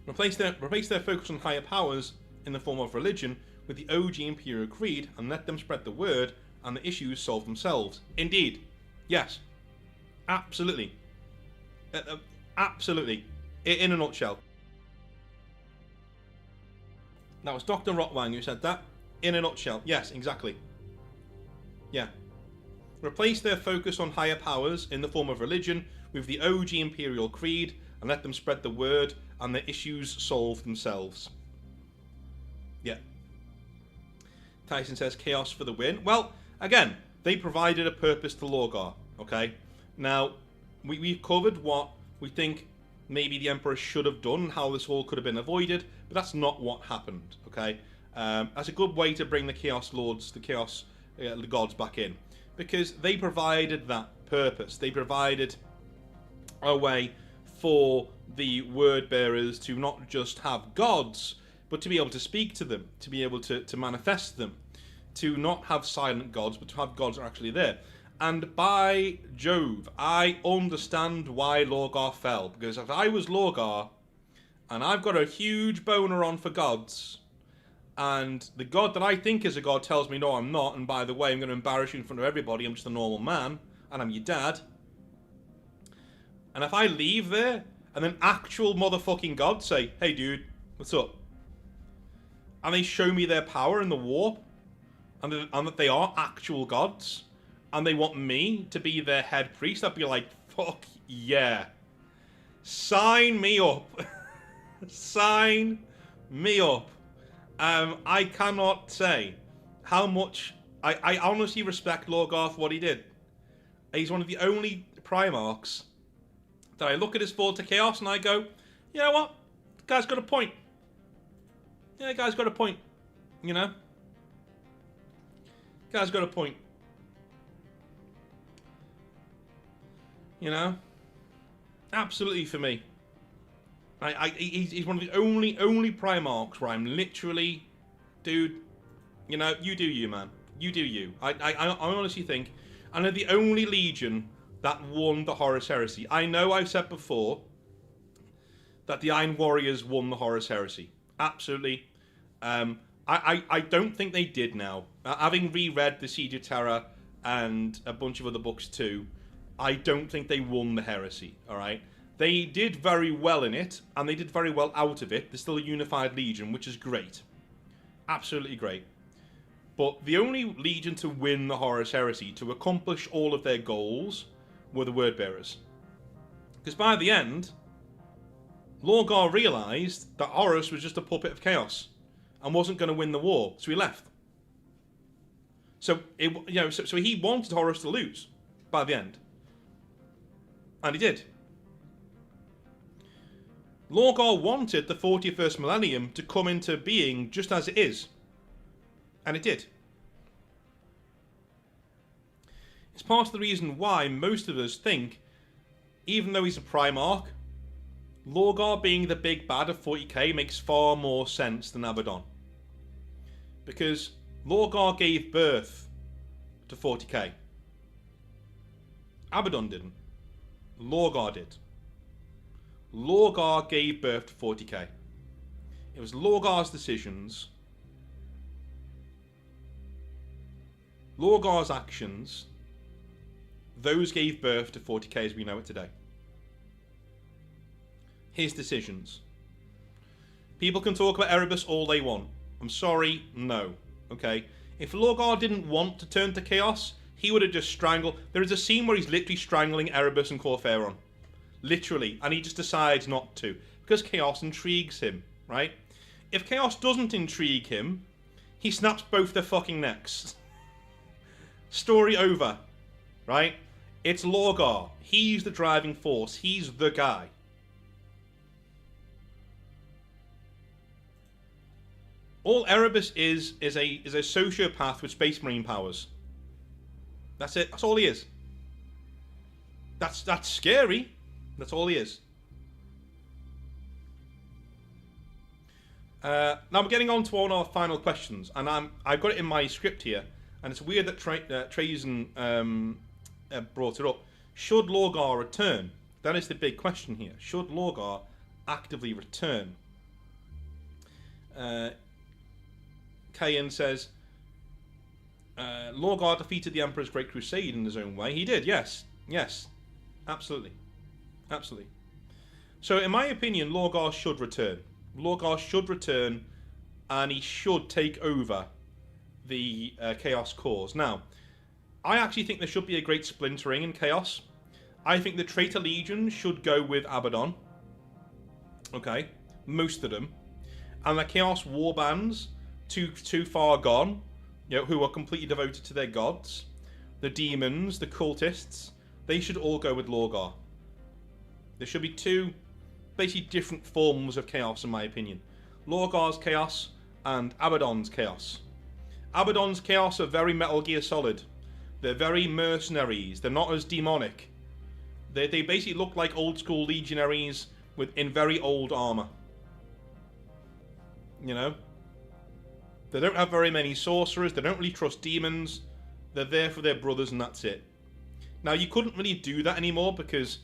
Replace their focus on higher powers in the form of religion with the OG Imperial Creed and let them spread the word and the issues solve themselves. Indeed. Yes. Absolutely. Absolutely. In a nutshell. That was Dr. Rotwang who said that. In a nutshell. Yes, exactly. Yeah. Replace their focus on higher powers in the form of religion with the OG Imperial Creed and let them spread the word and the issues solve themselves. Yeah. Tyson says chaos for the win. Well, again, they provided a purpose to Lorgar, okay? Now, we've covered what we think maybe the Emperor should have done and how this all could have been avoided, but that's not what happened, okay? That's a good way to bring the Chaos Lords, the Chaos the gods back in, because they provided that purpose. They provided a way for the word bearers to not just have gods, but to be able to speak to them, to be able to manifest them, to not have silent gods, but to have gods that are actually there. And by Jove, I understand why Lorgar fell, because if I was Lorgar, and I've got a huge boner on for gods, and the god that I think is a god tells me no I'm not, and by the way I'm going to embarrass you in front of everybody, I'm just a normal man, and I'm your dad. And if I leave there, and then actual motherfucking gods say, hey dude, what's up? And they show me their power in the warp, and that they are actual gods, and they want me to be their head priest, I'd be like, fuck yeah. Sign me up. Sign me up. I cannot say how much I honestly respect Lorgar for what he did. He's one of the only Primarchs that I look at his fall to chaos and I go, you know what? The guy's got a point. Yeah, the guy's got a point. You know? The guy's got a point. You know? Absolutely for me. He's one of the only Primarchs where I'm literally, dude, you know, you do you, man. You do you. I honestly think, and they're the only Legion that won the Horus Heresy. I know I've said before that the Iron Warriors won the Horus Heresy. Absolutely. I don't think they did now. Having reread the Siege of Terror and a bunch of other books too, I don't think they won the Heresy, alright? They did very well in it, and they did very well out of it. They're still a unified Legion, which is great. Absolutely great. But the only Legion to win the Horus Heresy, to accomplish all of their goals, were the Wordbearers. Because by the end, Lorgar realised that Horus was just a puppet of chaos, and wasn't going to win the war, so he left. So, so he wanted Horus to lose, by the end. And he did. Lorgar wanted the 41st millennium to come into being just as it is. And it did. It's part of the reason why most of us think, even though he's a Primarch, Lorgar being the big bad of 40k makes far more sense than Abaddon. Because Lorgar gave birth to 40k. Abaddon didn't. Lorgar did. Lorgar gave birth to 40k. It was Lorgar's decisions, Lorgar's actions, those gave birth to 40k as we know it today. His decisions. People can talk about Erebus all they want. I'm sorry, no. Okay? If Lorgar didn't want to turn to chaos, he would have just strangled. There is a scene where he's literally strangling Erebus and Corpheron. Literally. And he just decides not to. Because chaos intrigues him, right? If chaos doesn't intrigue him, he snaps both their fucking necks. Story over. Right? It's Lorgar. He's the driving force. He's the guy. All Erebus is a sociopath with space marine powers. That's it. That's all he is. That's scary. That's all he is. Now we're getting on to one of our final questions, and I've got it in my script here, and it's weird that Trazen brought it up. Should Lorgar return? That is the big question here. Should Lorgar actively return? Kayan says, Lorgar defeated the Emperor's Great Crusade in his own way. He did, yes. Yes. Absolutely. Absolutely. So, in my opinion, Lorgar should return. Lorgar should return, and he should take over the Chaos cause. Now, I actually think there should be a great splintering in Chaos. I think the Traitor Legion should go with Abaddon. Okay. Most of them. And the Chaos warbands, too far gone, who are completely devoted to their gods, the demons, the cultists, they should all go with Lorgar. There should be two basically different forms of chaos, in my opinion. Lorgar's chaos and Abaddon's chaos. Abaddon's chaos are very Metal Gear Solid. They're very mercenaries. They're not as demonic. They basically look like old school legionaries in very old armor. You know? They don't have very many sorcerers. They don't really trust demons. They're there for their brothers and that's it. Now, you couldn't really do that anymore because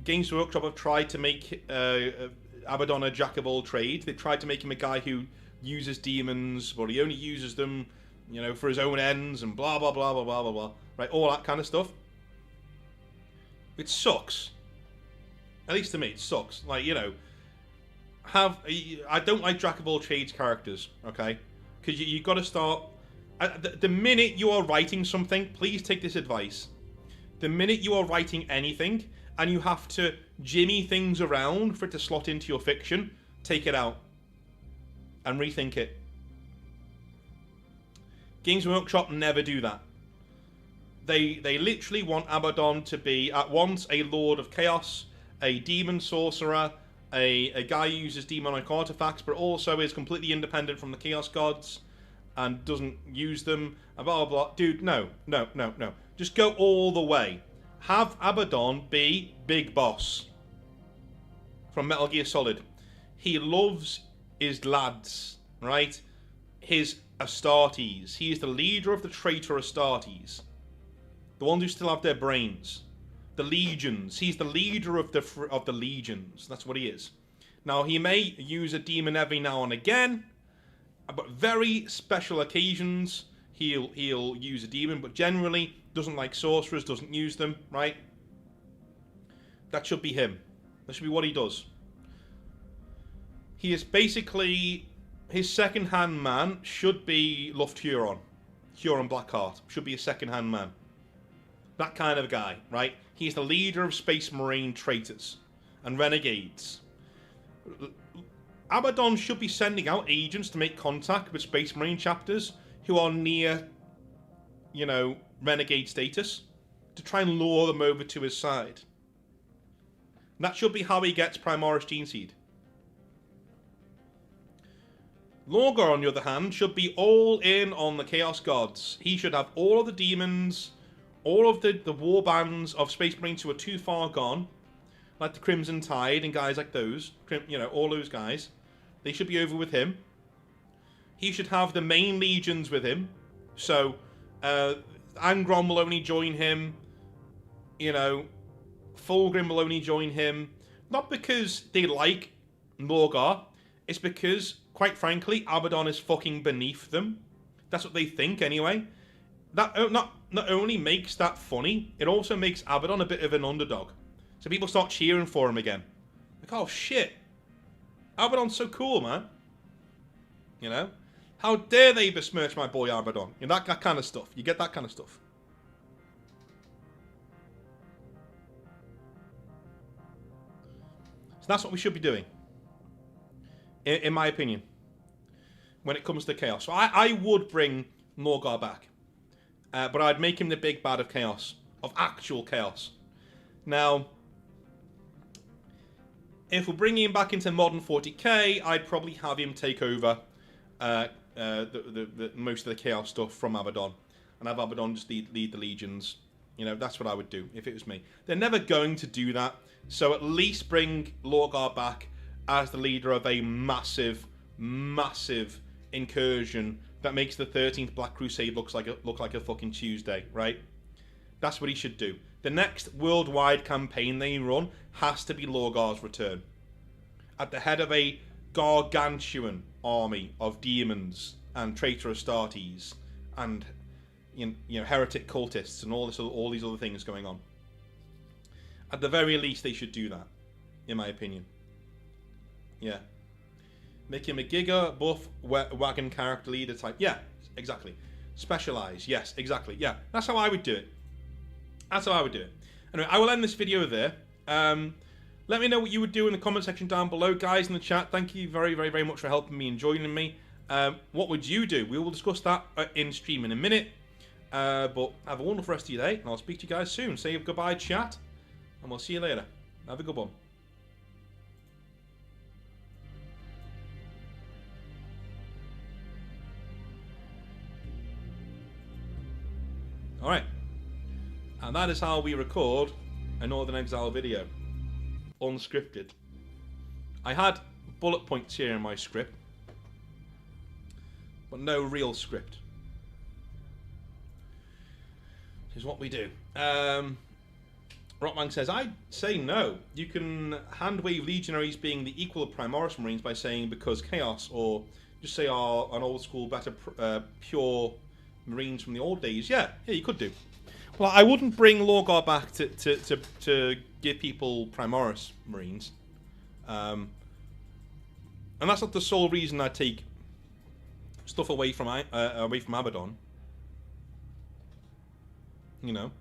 Games Workshop have tried to make Abaddon a jack of all trades. They tried to make him a guy who uses demons, but he only uses them, you know, for his own ends and blah, blah, blah, blah, blah, blah, blah. Right, all that kind of stuff. It sucks. At least to me, it sucks. Like, you know, I don't like jack of all trades characters, okay? Because you've got to start... The minute you are writing something, please take this advice. The minute you are writing anything, and you have to jimmy things around for it to slot into your fiction, take it out. And rethink it. Games Workshop never do that. They literally want Abaddon to be at once a Lord of Chaos, a demon sorcerer, a guy who uses demonic artifacts, but also is completely independent from the Chaos Gods and doesn't use them, and blah, blah, blah. Dude, no. Just go all the way. Have Abaddon be Big Boss from Metal Gear Solid. He loves his lads, right? His Astartes. He is the leader of the traitor Astartes. The ones who still have their brains. The legions. He's the leader of the legions. That's what he is. Now, he may use a demon every now and again, but very special occasions he'll use a demon, but generally doesn't like sorcerers, doesn't use them, right? That should be him. That should be what he does. He is basically... His second-hand man should be Luft Huron. Huron Blackheart. Should be a second-hand man. That kind of guy, right? He's the leader of Space Marine traitors and renegades. Abaddon should be sending out agents to make contact with Space Marine chapters who are near, you know, renegade status, to try and lure them over to his side. And that should be how he gets Primaris Gene Seed. Lorgar, on the other hand, should be all in on the Chaos Gods. He should have all of the demons, all of the war bands of Space Marines who are too far gone, like the Crimson Tide and guys like those, you know, all those guys. They should be over with him. He should have the main legions with him. So, Angron will only join him. You know, Fulgrim will only join him. Not because they like Lorgar. It's because, quite frankly, Abaddon is fucking beneath them. That's what they think, anyway. That not only makes that funny, it also makes Abaddon a bit of an underdog. So people start cheering for him again. Like, oh shit. Abaddon's so cool, man. You know? How dare they besmirch my boy Abaddon? You know, that kind of stuff. You get that kind of stuff. So that's what we should be doing. In my opinion. When it comes to Chaos. So I would bring Lorgar back. But I'd make him the big bad of Chaos. Of actual Chaos. Now... If we're bringing him back into modern 40k, I'd probably have him take over the most of the Chaos stuff from Abaddon. And have Abaddon just lead the legions. You know, that's what I would do if it was me. They're never going to do that. So at least bring Lorgar back as the leader of a massive, massive incursion that makes the 13th Black Crusade look like a fucking Tuesday, right? That's what he should do. The next worldwide campaign they run has to be Lorgar's return. At the head of a gargantuan army of demons and traitor Astartes and you know heretic cultists and all these other things going on. At the very least, they should do that, in my opinion. Yeah. Make him a Giga, buff, wagon character leader type. Yeah, exactly. Specialize. Yes, exactly. Yeah, that's how I would do it. That's how I would do it. Anyway, I will end this video there. Let me know what you would do in the comment section down below. Guys in the chat, thank you very, very, very much for helping me and joining me. What would you do? We will discuss that in stream in a minute. But have a wonderful rest of your day, and I'll speak to you guys soon. Say goodbye, chat, and we'll see you later. Have a good one. Alright. And that is how we record a Northern Exile video. Unscripted. I had bullet points here in my script, but no real script. This is what we do. Rockman says, I'd say no. You can hand-wave legionaries being the equal of Primaris Marines by saying because chaos, or just say are an old-school, better, pure Marines from the old days. Yeah, you could do. Well, I wouldn't bring Lorgar back to give people Primaris Marines. And that's not the sole reason I take stuff away from Abaddon. You know.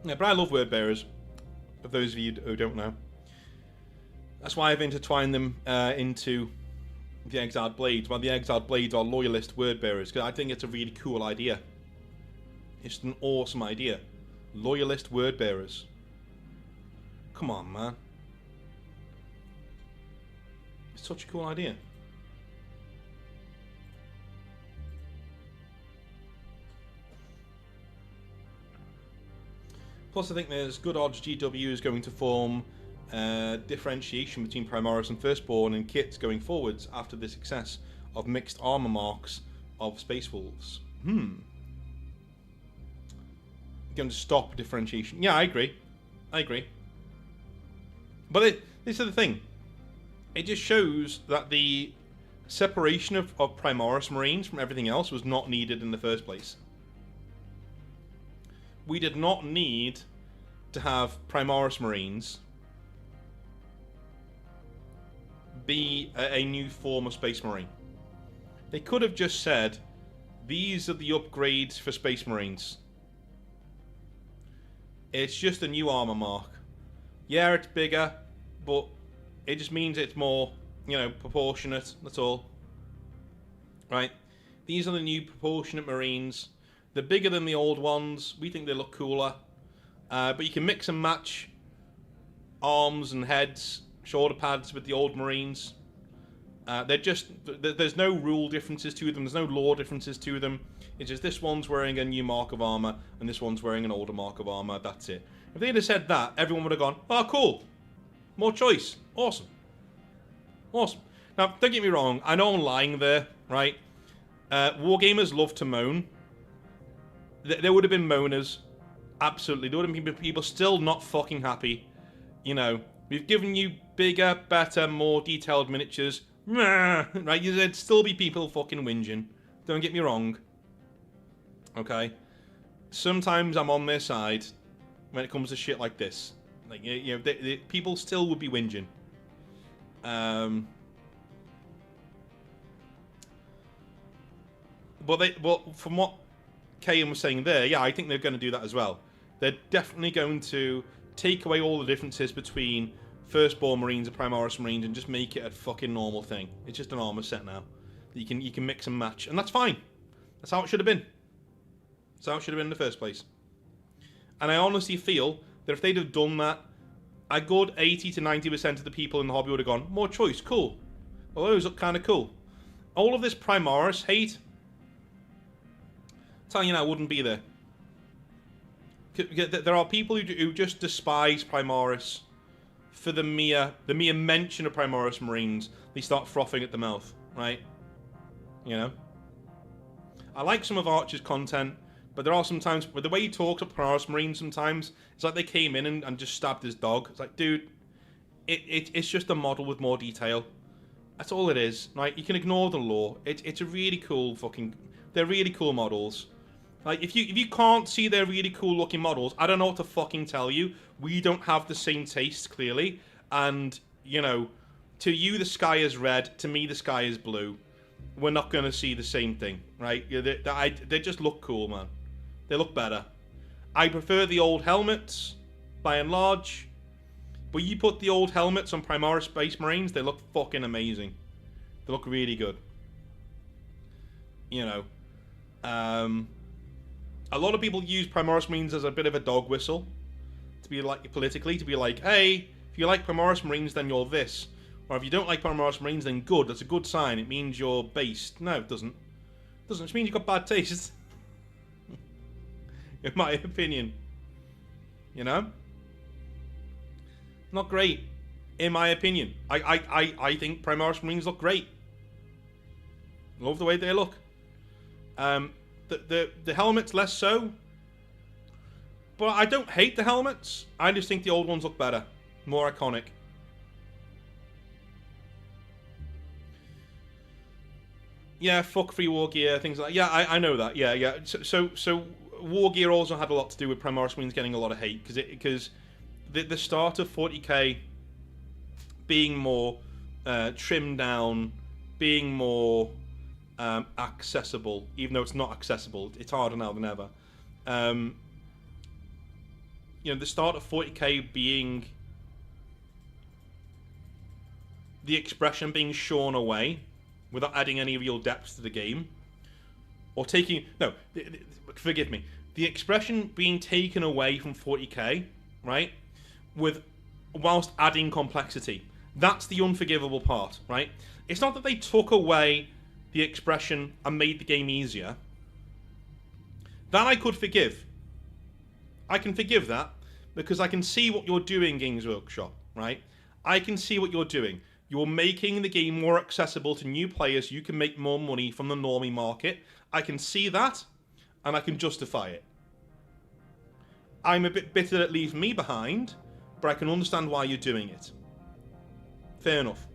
Yeah, but I love word bearers. For those of you who don't know, that's why I've intertwined them into the Exiled Blades. Well, the Exiled Blades are loyalist word bearers because I think it's a really cool idea. It's an awesome idea. Loyalist word bearers. Come on, man. It's such a cool idea. Plus, I think there's good odds GW is going to form differentiation between Primaris and Firstborn and kits going forwards after the success of mixed armor marks of Space Wolves. Going to stop differentiation. Yeah, I agree. But this is the thing. It just shows that the separation of Primaris Marines from everything else was not needed in the first place. We did not need to have Primaris Marines be a new form of Space Marine. They could have just said, these are the upgrades for Space Marines. It's just a new armor mark. Yeah, it's bigger, but it just means it's more, you know, proportionate, that's all. Right? These are the new proportionate Marines. They're bigger than the old ones. We think they look cooler. But you can mix and match arms and heads, shoulder pads with the old Marines. They're just... There's no rule differences to them. There's no law differences to them. It's just this one's wearing a new mark of armor and this one's wearing an older mark of armor. That's it. If they'd have said that, everyone would have gone, oh, cool. More choice. Awesome. Awesome. Now, don't get me wrong. I know I'm lying there, right? Wargamers love to moan. There would have been moaners. Absolutely. There would have been people still not fucking happy. You know, we've given you bigger, better, more detailed miniatures. Right? There'd still be people fucking whinging. Don't get me wrong. Okay? Sometimes I'm on their side when it comes to shit like this. Like, you know, people still would be whinging. But from what Kayan was saying there, yeah, I think they're going to do that as well. They're definitely going to take away all the differences between Firstborn Marines and Primaris Marines and just make it a fucking normal thing. It's just an armor set now. You can mix and match, and that's fine. That's how it should have been. That's how it should have been in the first place. And I honestly feel that if they'd have done that, a good 80 to 90% of the people in the hobby would have gone, more choice, cool. Well, those look kind of cool. All of this Primaris hate, I'm telling you now, wouldn't be there. There are people who just despise Primaris for the mere mention of Primaris Marines. They start frothing at the mouth, right? You know? I like some of Archer's content, but there are some times where the way he talks about Primaris Marines sometimes, it's like they came in and just stabbed his dog. It's like, dude, It's just a model with more detail. That's all it is. Right? You can ignore the lore. It's a really cool fucking. They're really cool models. Like if you can't see they're really cool looking models, I don't know what to fucking tell you. We don't have the same taste clearly, and you know, to you the sky is red. To me the sky is blue. We're not gonna see the same thing, right? They just look cool, man. They look better. I prefer the old helmets, by and large. But you put the old helmets on Primaris Space Marines, they look fucking amazing. They look really good. You know. A lot of people use Primaris Marines as a bit of a dog whistle. To be like, politically, to be like, hey, if you like Primaris Marines, then you're this. Or if you don't like Primaris Marines, then good. That's a good sign. It means you're based. No, it doesn't. It doesn't. It means you've got bad taste. In my opinion. You know? Not great. In my opinion. I think Primaris Marines look great. Love the way they look. The helmets less so. But I don't hate the helmets. I just think the old ones look better. More iconic. Yeah, fuck free war gear, things like that. Yeah, I know that. Yeah. So war gear also had a lot to do with Primaris Marines getting a lot of hate because the start of 40k being more trimmed down, being more accessible, even though it's not accessible. It's harder now than ever. You know, the start of 40k being the expression being shorn away without adding any real depth to the game, or taking forgive me, the expression being taken away from 40k, right, whilst adding complexity. That's the unforgivable part, right? It's not that they took away the expression and made the game easier. That I could forgive. I can forgive that because I can see what you're doing, Games Workshop, right? I can see what you're doing. You're making the game more accessible to new players. You can make more money from the normie market. I can see that, and I can justify it. I'm a bit bitter that it leaves me behind, but I can understand why you're doing it. Fair enough.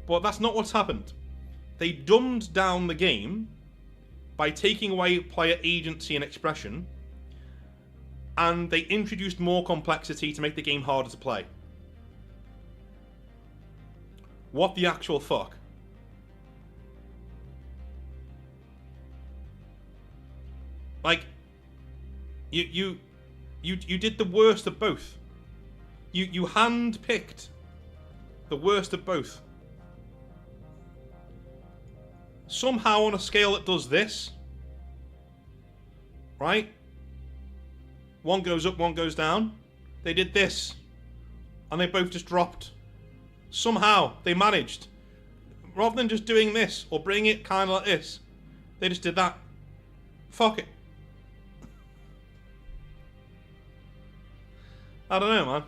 But that's not what's happened. They dumbed down the game by taking away player agency and expression, and they introduced more complexity to make the game harder to play. What the actual fuck? Like, you did the worst of both. You hand-picked the worst of both. Somehow on a scale that does this, right? One goes up, one goes down. They did this, and they both just dropped. Somehow they managed, rather than just doing this or bringing it kind of like this, they just did that. Fuck it. I don't know, man.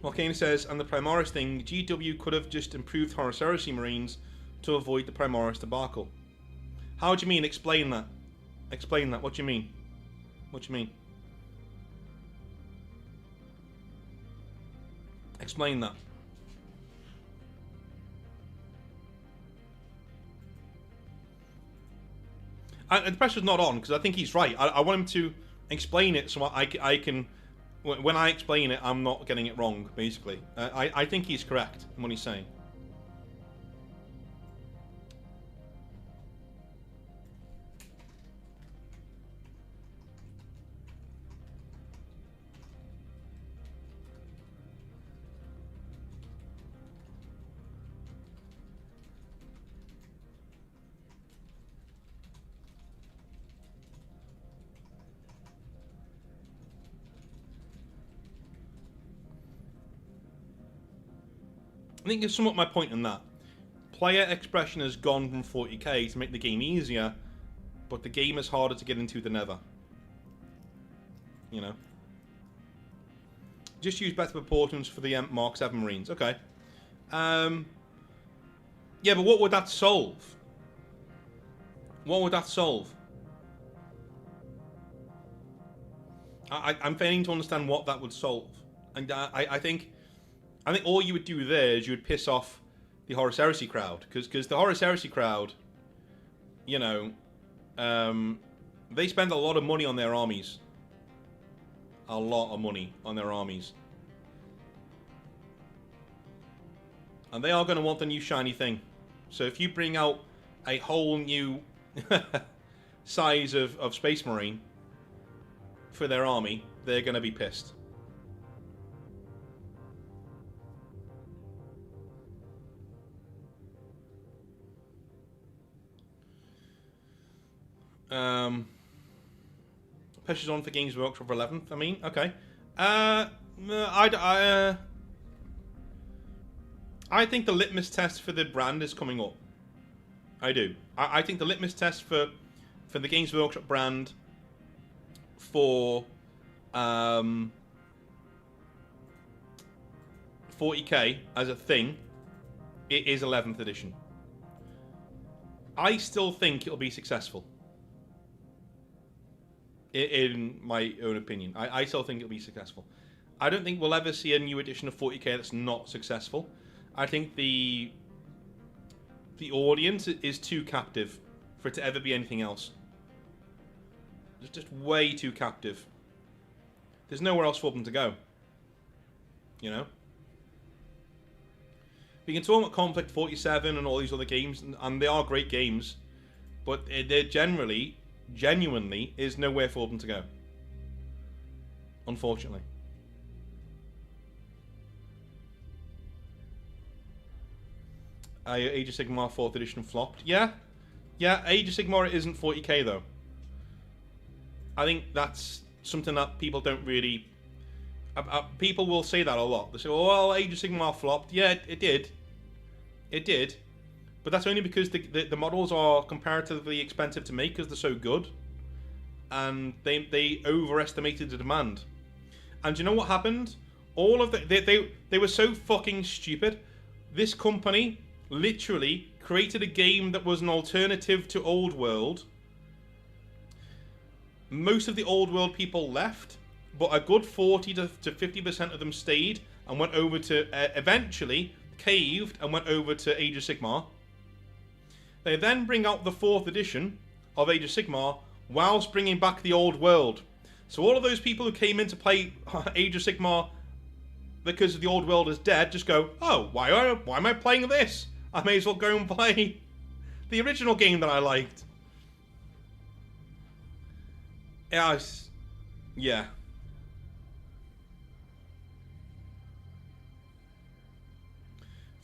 Volcano says, and the Primaris thing, GW could have just improved Horus Heresy Marines to avoid the Primaris debacle. How do you mean? Explain that. Explain that. What do you mean? What do you mean? Explain that. And the pressure's not on, because I think he's right. I want him to explain it so I can... When I explain it, I'm not getting it wrong, basically. I think he's correct in what he's saying. I think you sum up my point in that. Player expression has gone from 40k to make the game easier, but the game is harder to get into than ever. You know? Just use better proportions for the Mark 7 Marines. Okay. Yeah, Yeah, but what would that solve? What would that solve? I'm failing to understand what that would solve. And I think all you would do there is you would piss off the Horus Heresy crowd. Because the Horus Heresy crowd, you know, they spend a lot of money on their armies. A lot of money on their armies. And they are going to want the new shiny thing. So if you bring out a whole new size of Space Marine for their army, they're going to be pissed. Pushes on for Games Workshop for 11th. I mean, okay. I think the litmus test for the brand is coming up. I do. I think the litmus test for the Games Workshop brand for 40k as a thing, it is 11th edition. I still think it'll be successful. In my own opinion. I still think it'll be successful. I don't think we'll ever see a new edition of 40k that's not successful. I think the audience is too captive for it to ever be anything else. It's just way too captive. There's nowhere else for them to go. You know? We can talk about Conflict 47 and all these other games, and they are great games, but they're genuinely is nowhere for them to go. Unfortunately. Age of Sigmar 4th edition flopped. Yeah, Age of Sigmar isn't 40k though. I think that's something that people don't really... people will say that a lot. They say, oh, well, Age of Sigmar flopped. Yeah, it did. It did. But that's only because the models are comparatively expensive to make because they're so good. And they overestimated the demand. And do you know what happened? All of they were so fucking stupid. This company literally created a game that was an alternative to Old World. Most of the Old World people left, but a good 40 to 50% of them stayed and went over to, eventually caved and went over to Age of Sigmar. They then bring out the 4th edition of Age of Sigmar whilst bringing back the Old World. So all of those people who came in to play Age of Sigmar because the Old World is dead just go, oh, why am I playing this? I may as well go and play the original game that I liked. Yeah.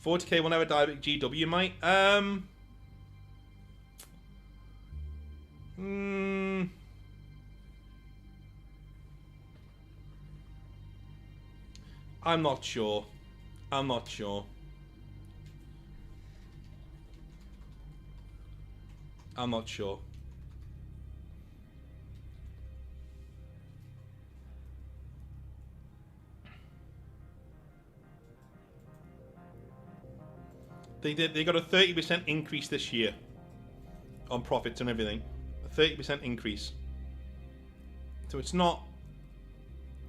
40k will never die at GW, mate. I'm not sure. I'm not sure. I'm not sure. They got a 30% increase this year on profits and everything. A 30% increase. So it's not...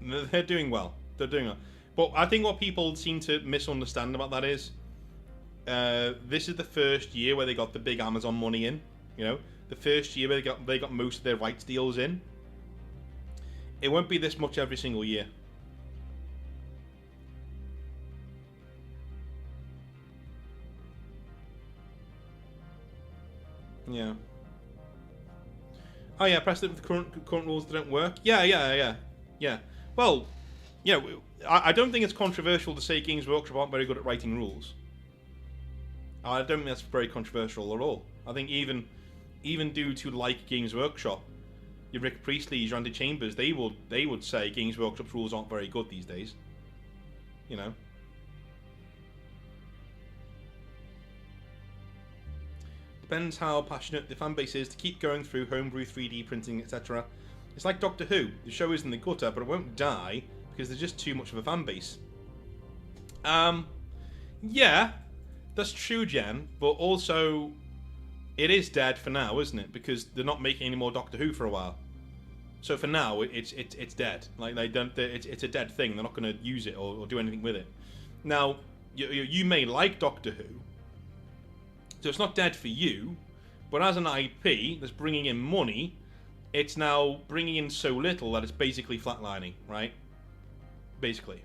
They're doing well. They're doing well. But I think what people seem to misunderstand about that is this is the first year where they got the big Amazon money in. You know, the first year where they got most of their rights deals in. It won't be this much every single year. Yeah. Oh yeah, precedent for the current rules that don't work. Yeah. Well, yeah, I don't think it's controversial to say Games Workshop aren't very good at writing rules. I don't think that's very controversial at all. I think even due to like Games Workshop, your Rick Priestley's, your Andy Chambers, they would say Games Workshop's rules aren't very good these days. You know. Depends how passionate the fan base is to keep going through homebrew 3D printing, etc. It's like Doctor Who. The show is in the gutter, but it won't die because there's just too much of a fan base. Yeah. That's true, Jen, but also it is dead for now, isn't it? Because they're not making any more Doctor Who for a while. So for now, it's dead. Like they don't, it's a dead thing. They're not going to use it or do anything with it. Now, you may like Doctor Who, so it's not dead for you, but as an IP that's bringing in money, it's now bringing in so little that it's basically flatlining, right? Basically.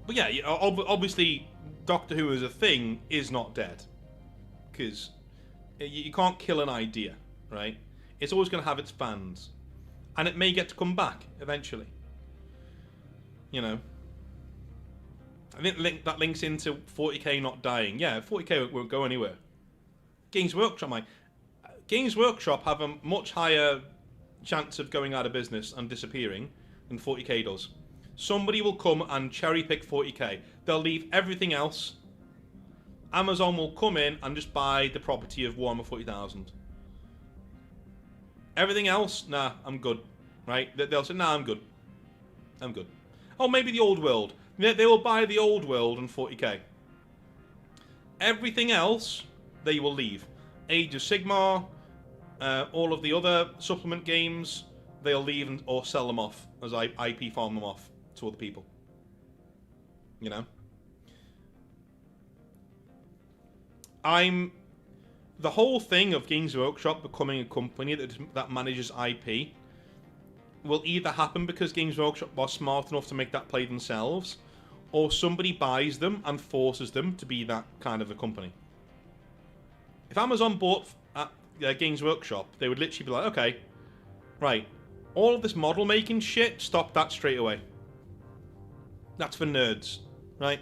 But yeah, obviously, Doctor Who as a thing is not dead. Because you can't kill an idea, right? It's always going to have its fans. And it may get to come back, eventually. You know? I think that links into 40k not dying. Yeah, 40k won't go anywhere. Games Workshop have a much higher chance of going out of business and disappearing than 40k does. Somebody will come and cherry pick 40k. They'll leave everything else. Amazon will come in and just buy the property of Warhammer 40,000. Everything else, nah, I'm good. Right? They'll say, nah, I'm good. I'm good. Oh, maybe the old world. They will buy the old world and 40k. Everything else, they will leave. Age of Sigmar, all of the other supplement games, they'll leave or sell them off as IP farm them off to other people. You know? The whole thing of Games Workshop becoming a company that manages IP will either happen because Games Workshop was smart enough to make that play themselves, or somebody buys them and forces them to be that kind of a company. If Amazon bought Games Workshop, they would literally be like, okay, right, all of this model making shit, stop that straight away. That's for nerds, right?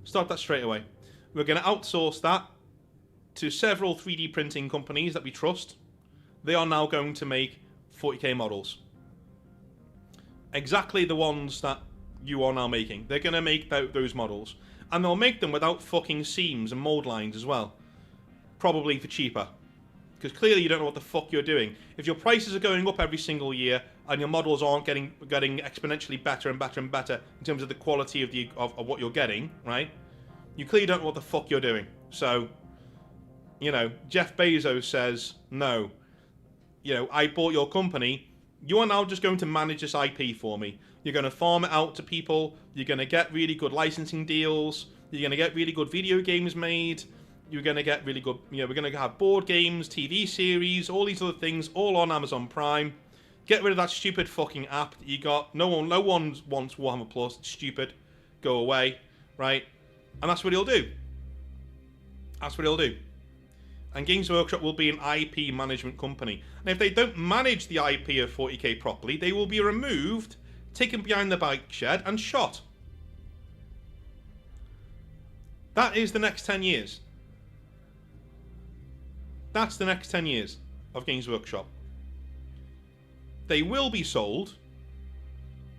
Stop that straight away. We're going to outsource that to several 3D printing companies that we trust. They are now going to make 40k models. Exactly the ones that you are now making. They're going to make those models. And they'll make them without fucking seams and mold lines as well. Probably for cheaper. Because clearly you don't know what the fuck you're doing. If your prices are going up every single year and your models aren't getting exponentially better and better and better in terms of the quality of what you're getting, right? You clearly don't know what the fuck you're doing. So, you know, Jeff Bezos says, no, you know, I bought your company. You are now just going to manage this IP for me. You're going to farm it out to people. You're going to get really good licensing deals. You're going to get really good video games made. You're going to get really good, you know, we're going to have board games, TV series, all these other things, all on Amazon Prime. Get rid of that stupid fucking app that you got. No one wants Warhammer Plus. It's stupid. Go away, right? And that's what he'll do. That's what he'll do. And Games Workshop will be an IP management company. And if they don't manage the IP of 40k properly, they will be removed, taken behind the bike shed, and shot. That is the next 10 years. That's the next 10 years of Games Workshop. They will be sold.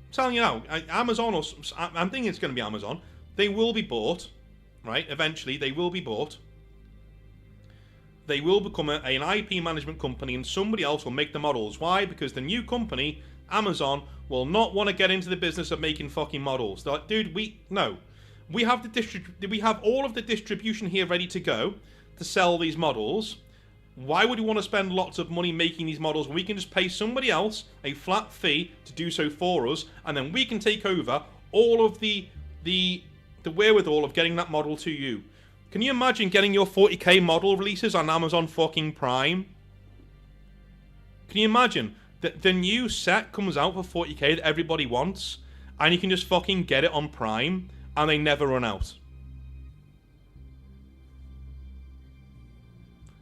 I'm telling you now, Amazon, or I'm thinking it's going to be Amazon. They will be bought, right? Eventually, they will be bought. They will become an IP management company, and somebody else will make the models. Why? Because the new company, Amazon, will not want to get into the business of making fucking models. They're like, dude, we have all of the distribution here ready to go to sell these models. Why would we want to spend lots of money making these models when we can just pay somebody else a flat fee to do so for us, and then we can take over all of the wherewithal of getting that model to you? Can you imagine getting your 40k model releases on Amazon fucking Prime? Can you imagine that the new set comes out for 40k that everybody wants, and you can just fucking get it on Prime, and they never run out?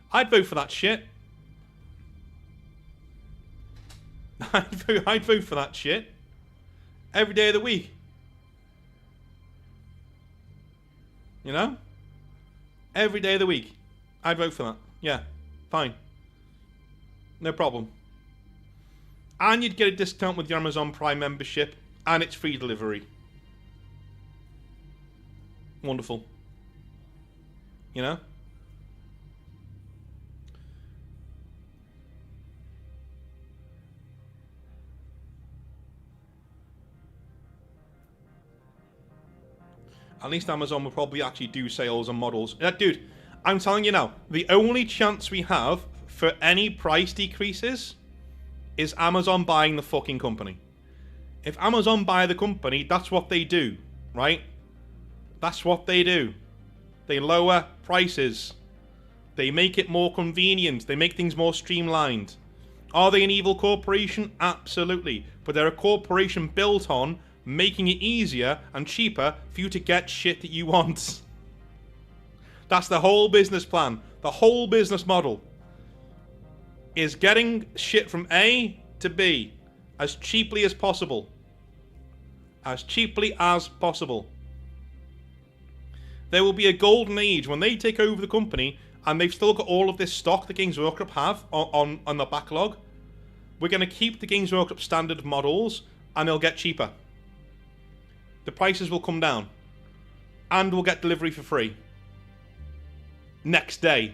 I'd vote for that shit. I'd vote for that shit. Every day of the week. You know? Every day of the week. I'd vote for that. Yeah. Fine. No problem. And you'd get a discount with your Amazon Prime membership. And it's free delivery. Wonderful. You know? At least Amazon will probably actually do sales on models. Dude, I'm telling you now, the only chance we have for any price decreases is Amazon buying the fucking company. If Amazon buy the company, that's what they do, right? That's what they do. They lower prices. They make it more convenient. They make things more streamlined. Are they an evil corporation? Absolutely. But they're a corporation built on making it easier and cheaper for you to get shit that you want. That's the whole business plan. The whole business model is getting shit from A to B as cheaply as possible. As cheaply as possible. There will be a golden age when they take over the company and they've still got all of this stock that Games Workshop have on the backlog. We're going to keep the Games Workshop standard models and they'll get cheaper. The prices will come down. And we'll get delivery for free. Next day.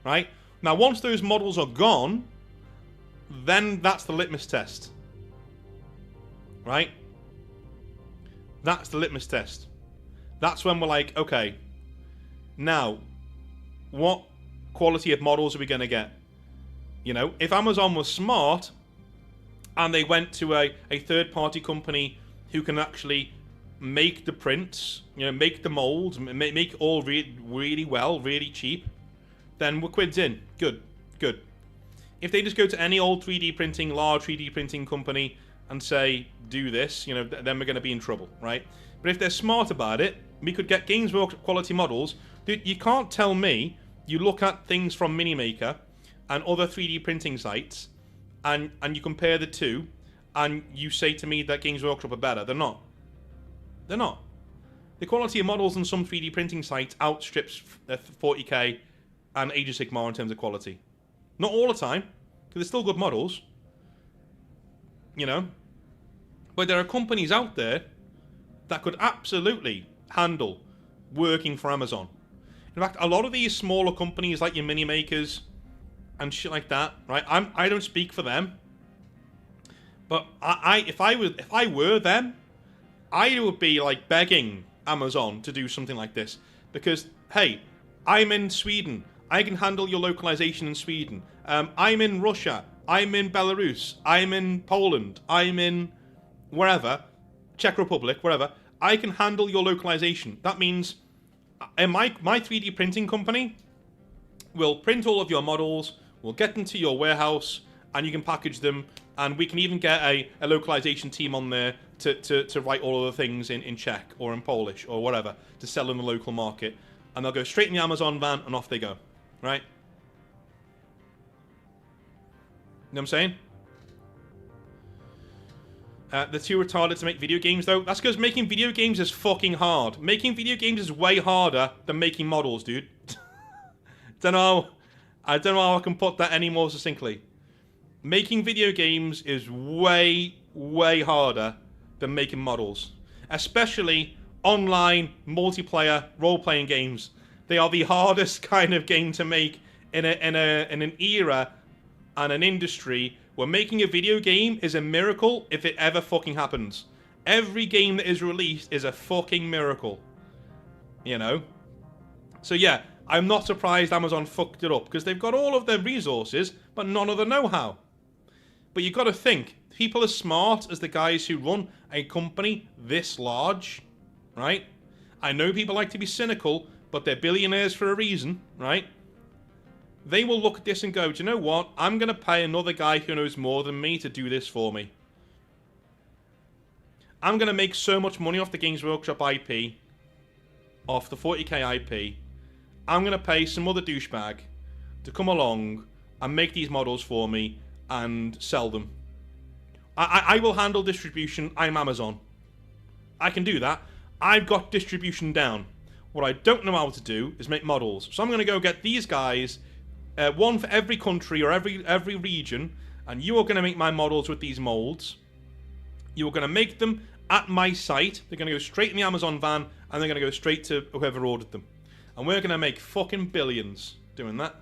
Right? Now, once those models are gone, then that's the litmus test. Right? That's the litmus test. That's when we're like, okay, now, what quality of models are we going to get? You know, if Amazon was smart and they went to a third-party company who can actually make the prints, you know, make the molds, make all really well, really cheap, then we're quids in. Good, good. If they just go to any old 3D printing, large 3D printing company and say, do this, you know, then we're going to be in trouble, right? But if they're smart about it, we could get Games Workshop quality models. Dude, you can't tell me you look at things from Minimaker and other 3D printing sites and you compare the two and you say to me that Games Workshop are better. They're not. They're not. The quality of models on some 3D printing sites outstrips 40k and Age of Sigmar in terms of quality. Not all the time, because they're still good models. You know? But there are companies out there that could absolutely handle working for Amazon. In fact, a lot of these smaller companies like your mini makers and shit like that, right? I don't speak for them, but if I were them, I would be like begging Amazon to do something like this because hey, I'm in Sweden. I can handle your localization in Sweden. I'm in Russia. I'm in Belarus. I'm in Poland. I'm in wherever, Czech Republic, wherever. I can handle your localization. That means my 3D printing company will print all of your models, we'll get them to your warehouse, and you can package them, and we can even get a localization team on there to write all of the things in Czech or in Polish or whatever to sell in the local market. And they'll go straight in the Amazon van and off they go. Right? You know what I'm saying? They're too retarded to make video games, though. That's because making video games is fucking hard. Making video games is way harder than making models, dude. I don't know how I can put that any more succinctly. Making video games is way, way harder than making models. Especially online, multiplayer, role-playing games. They are the hardest kind of game to make in an era and an industry where making a video game is a miracle if it ever fucking happens. Every game that is released is a fucking miracle. You know? So yeah, I'm not surprised Amazon fucked it up, because they've got all of the resources, but none of the know-how. But you've got to think, people as smart as the guys who run a company this large, right? I know people like to be cynical, but they're billionaires for a reason, right? They will look at this and go, do you know what? I'm going to pay another guy who knows more than me to do this for me. I'm going to make so much money off the Games Workshop IP, off the 40k IP. I'm going to pay some other douchebag to come along and make these models for me and sell them. I will handle distribution. I'm Amazon. I can do that. I've got distribution down. What I don't know how to do is make models. So I'm going to go get these guys, one for every country or every region, and you are going to make my models with these molds. You are going to make them at my site. They're going to go straight in the Amazon van, and they're going to go straight to whoever ordered them. And we're going to make fucking billions doing that.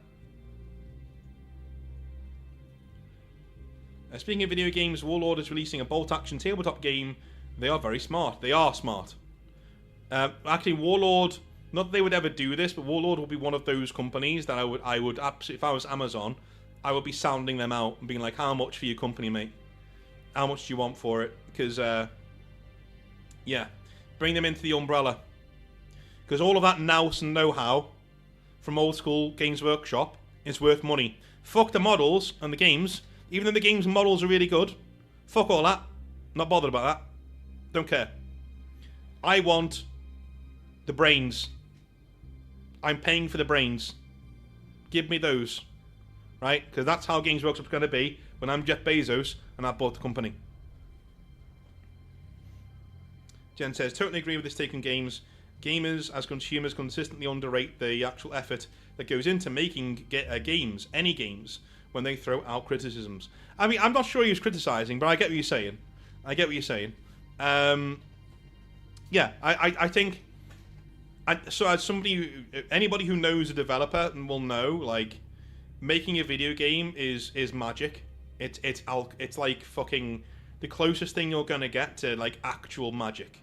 Speaking of video games, Warlord is releasing a bolt-action tabletop game. They are very smart. They are smart. Actually, Warlord, not that they would ever do this, but Warlord would be one of those companies that I would absolutely, if I was Amazon, I would be sounding them out and being like, how much for your company, mate? How much do you want for it? Because, yeah, bring them into the umbrella. Because all of that nous and know-how from old school Games Workshop is worth money. Fuck the models and the games. Even though the games models are really good, fuck all that. Not bothered about that. Don't care. I want the brains. I'm paying for the brains. Give me those. Right? Because that's how Games Workshop's going to be when I'm Jeff Bezos and I bought the company. Jen says, totally agree with this take on games. Gamers, as consumers, consistently underrate the actual effort that goes into making games, any games, when they throw out criticisms. I mean, I'm not sure he was criticising, but I get what you're saying. Yeah, I think... So as somebody, anybody who knows a developer will know, like, making a video game is magic. It's like fucking the closest thing you're gonna get to, like, actual magic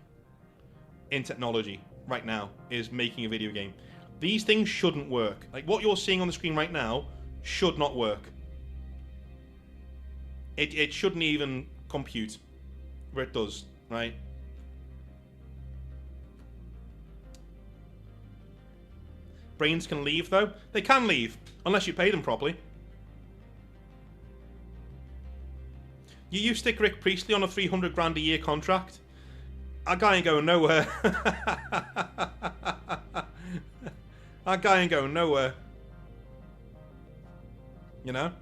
in technology right now is making a video game. These things shouldn't work. Like, what you're seeing on the screen right now should not work. It shouldn't even compute where it does, right? Brains can leave, though. They can leave, unless you pay them properly. You stick Rick Priestley on a 300 grand a year contract. That guy ain't going nowhere. That guy ain't going nowhere. You know?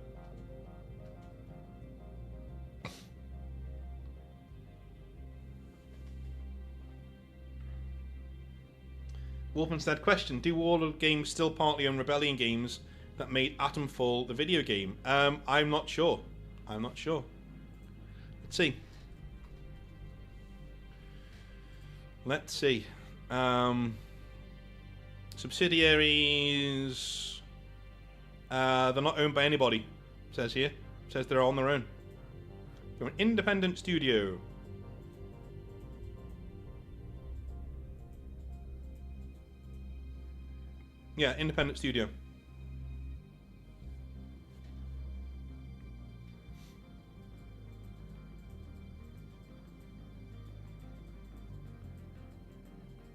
Wolfenstead question: do all of the games still partly own Rebellion games that made Atomfall the video game? I'm not sure. Let's see. Subsidiaries. They're not owned by anybody. Says here. Says they're on their own. They're an independent studio. Yeah, independent studio.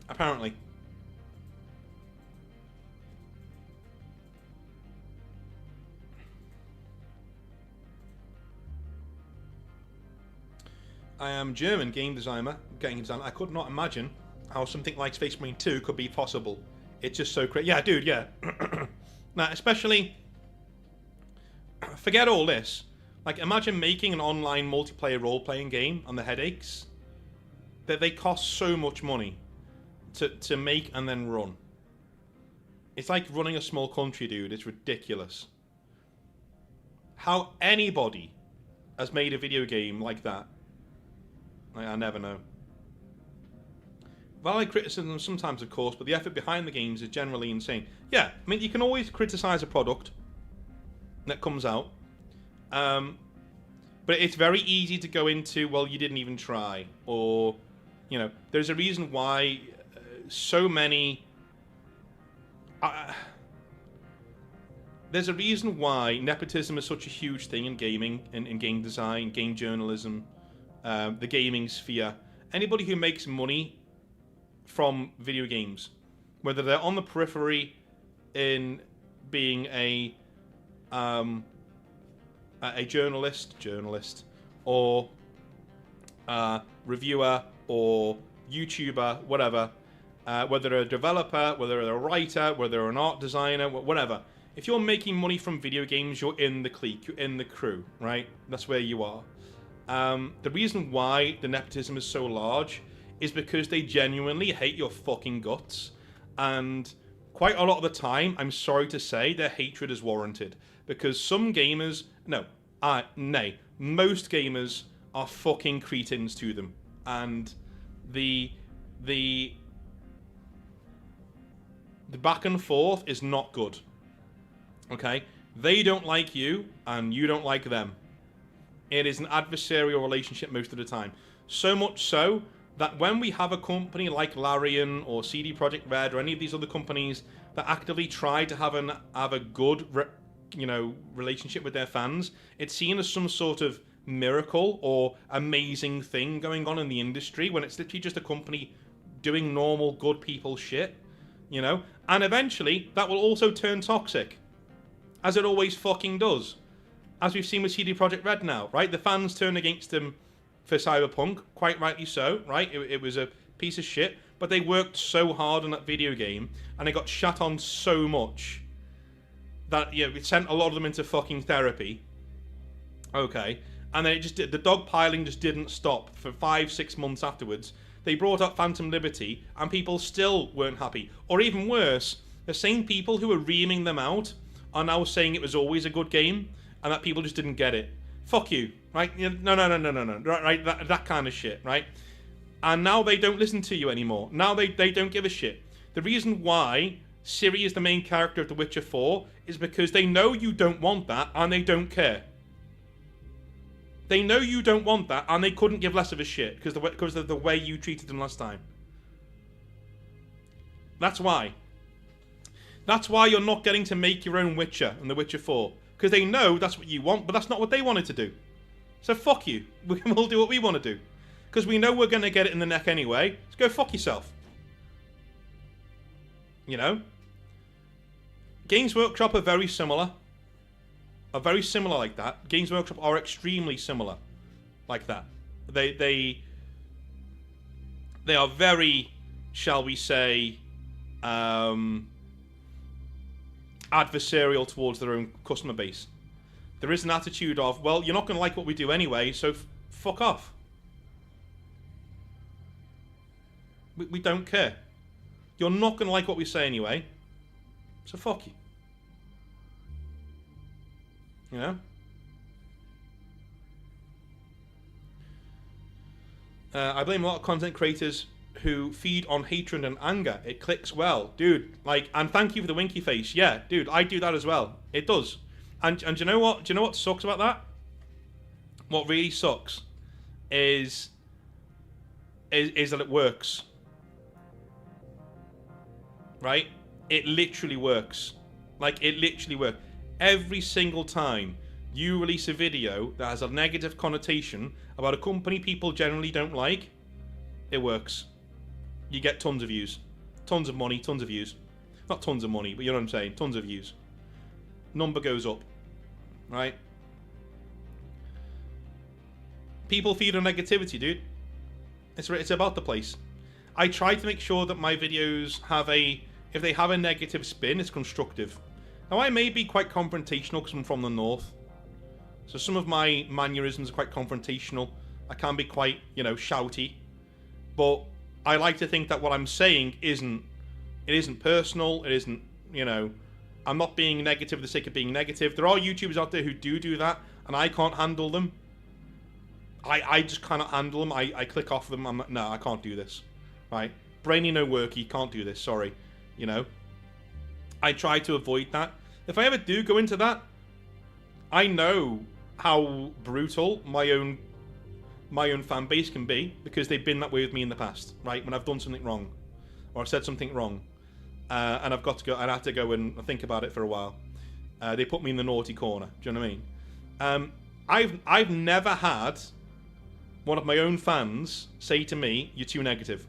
Apparently. I am German game designer. I could not imagine how something like Space Marine 2 could be possible. It's just so crazy. Yeah, dude, yeah. Now, especially... Forget all this. Like, imagine making an online multiplayer role-playing game and the headaches. That they cost so much money to make and then run. It's like running a small country, dude. It's ridiculous. How anybody has made a video game like that, I never know. Valid criticism sometimes, of course, but the effort behind the games is generally insane. Yeah, I mean, you can always criticize a product that comes out, but it's very easy to go into, well, you didn't even try, or, you know, there's a reason why so many... there's a reason why nepotism is such a huge thing in gaming, in game design, game journalism, the gaming sphere. Anybody who makes money from video games, whether they're on the periphery in being a journalist, or reviewer, or YouTuber, whatever, whether they're a developer, whether they're a writer, whether they're an art designer, whatever. If you're making money from video games, you're in the clique, you're in the crew, right? That's where you are. The reason why the nepotism is so large is because they genuinely hate your fucking guts. And quite a lot of the time, I'm sorry to say, their hatred is warranted. Because some gamers... most gamers are fucking cretins to them. And the back and forth is not good. Okay? They don't like you, and you don't like them. It is an adversarial relationship most of the time. So much so that when we have a company like Larian or CD Projekt Red or any of these other companies that actively try to have a good relationship with their fans, it's seen as some sort of miracle or amazing thing going on in the industry, when it's literally just a company doing normal good people shit, and eventually that will also turn toxic, as it always fucking does, as we've seen with CD Projekt Red now, right? The fans turn against them for Cyberpunk, quite rightly so, right? It was a piece of shit, but they worked so hard on that video game, and it got shat on so much that it sent a lot of them into fucking therapy. Okay, and then the dogpiling just didn't stop for 5-6 months afterwards. They brought up Phantom Liberty, and people still weren't happy. Or even worse, the same people who were reaming them out are now saying it was always a good game, and that people just didn't get it. Fuck you, right? No, right? That kind of shit, right? And now they don't listen to you anymore. Now they don't give a shit. The reason why Ciri is the main character of The Witcher 4 is because they know you don't want that, and they don't care. They know you don't want that, and they couldn't give less of a shit because of the way you treated them last time. That's why. That's why you're not getting to make your own Witcher in The Witcher 4. Because they know that's what you want, but that's not what they wanted to do. So fuck you. We'll do what we want to do. Because we know we're going to get it in the neck anyway. So go fuck yourself. Games Workshop are very similar. Are very similar like that. Games Workshop are extremely similar like that. They are very, shall we say, adversarial towards their own customer base. There is an attitude of, well, you're not going to like what we do anyway, so fuck off. We don't care. You're not going to like what we say anyway, so fuck you. I blame a lot of content creators who feed on hatred and anger. It clicks well. Dude, and thank you for the winky face. Yeah, dude, I do that as well. It does. And do you know what? Do you know what sucks about that? What really sucks is that it works. Right? It literally works. It literally works. Every single time you release a video that has a negative connotation about a company people generally don't like, it works. You get tons of views. Tons of money, tons of views. Not tons of money, but you know what I'm saying. Tons of views. Number goes up. Right? People feed on negativity, dude. It's about the place. I try to make sure that my videos if they have a negative spin, it's constructive. Now, I may be quite confrontational because I'm from the north. So some of my mannerisms are quite confrontational. I can be quite, shouty. But I like to think that what I'm saying isn't personal. It isn't, I'm not being negative for the sake of being negative. There are YouTubers out there who do that, and I can't handle them. I just cannot handle them. I click off them. I'm like, no, I can't do this. Right? Brainy no worky, can't do this. Sorry. I try to avoid that. If I ever do go into that, I know how brutal my own fan base can be, because they've been that way with me in the past, right? When I've done something wrong, or I've said something wrong, and I've got to go, and I have to go and think about it for a while. They put me in the naughty corner. Do you know what I mean? I've never had one of my own fans say to me, "You're too negative."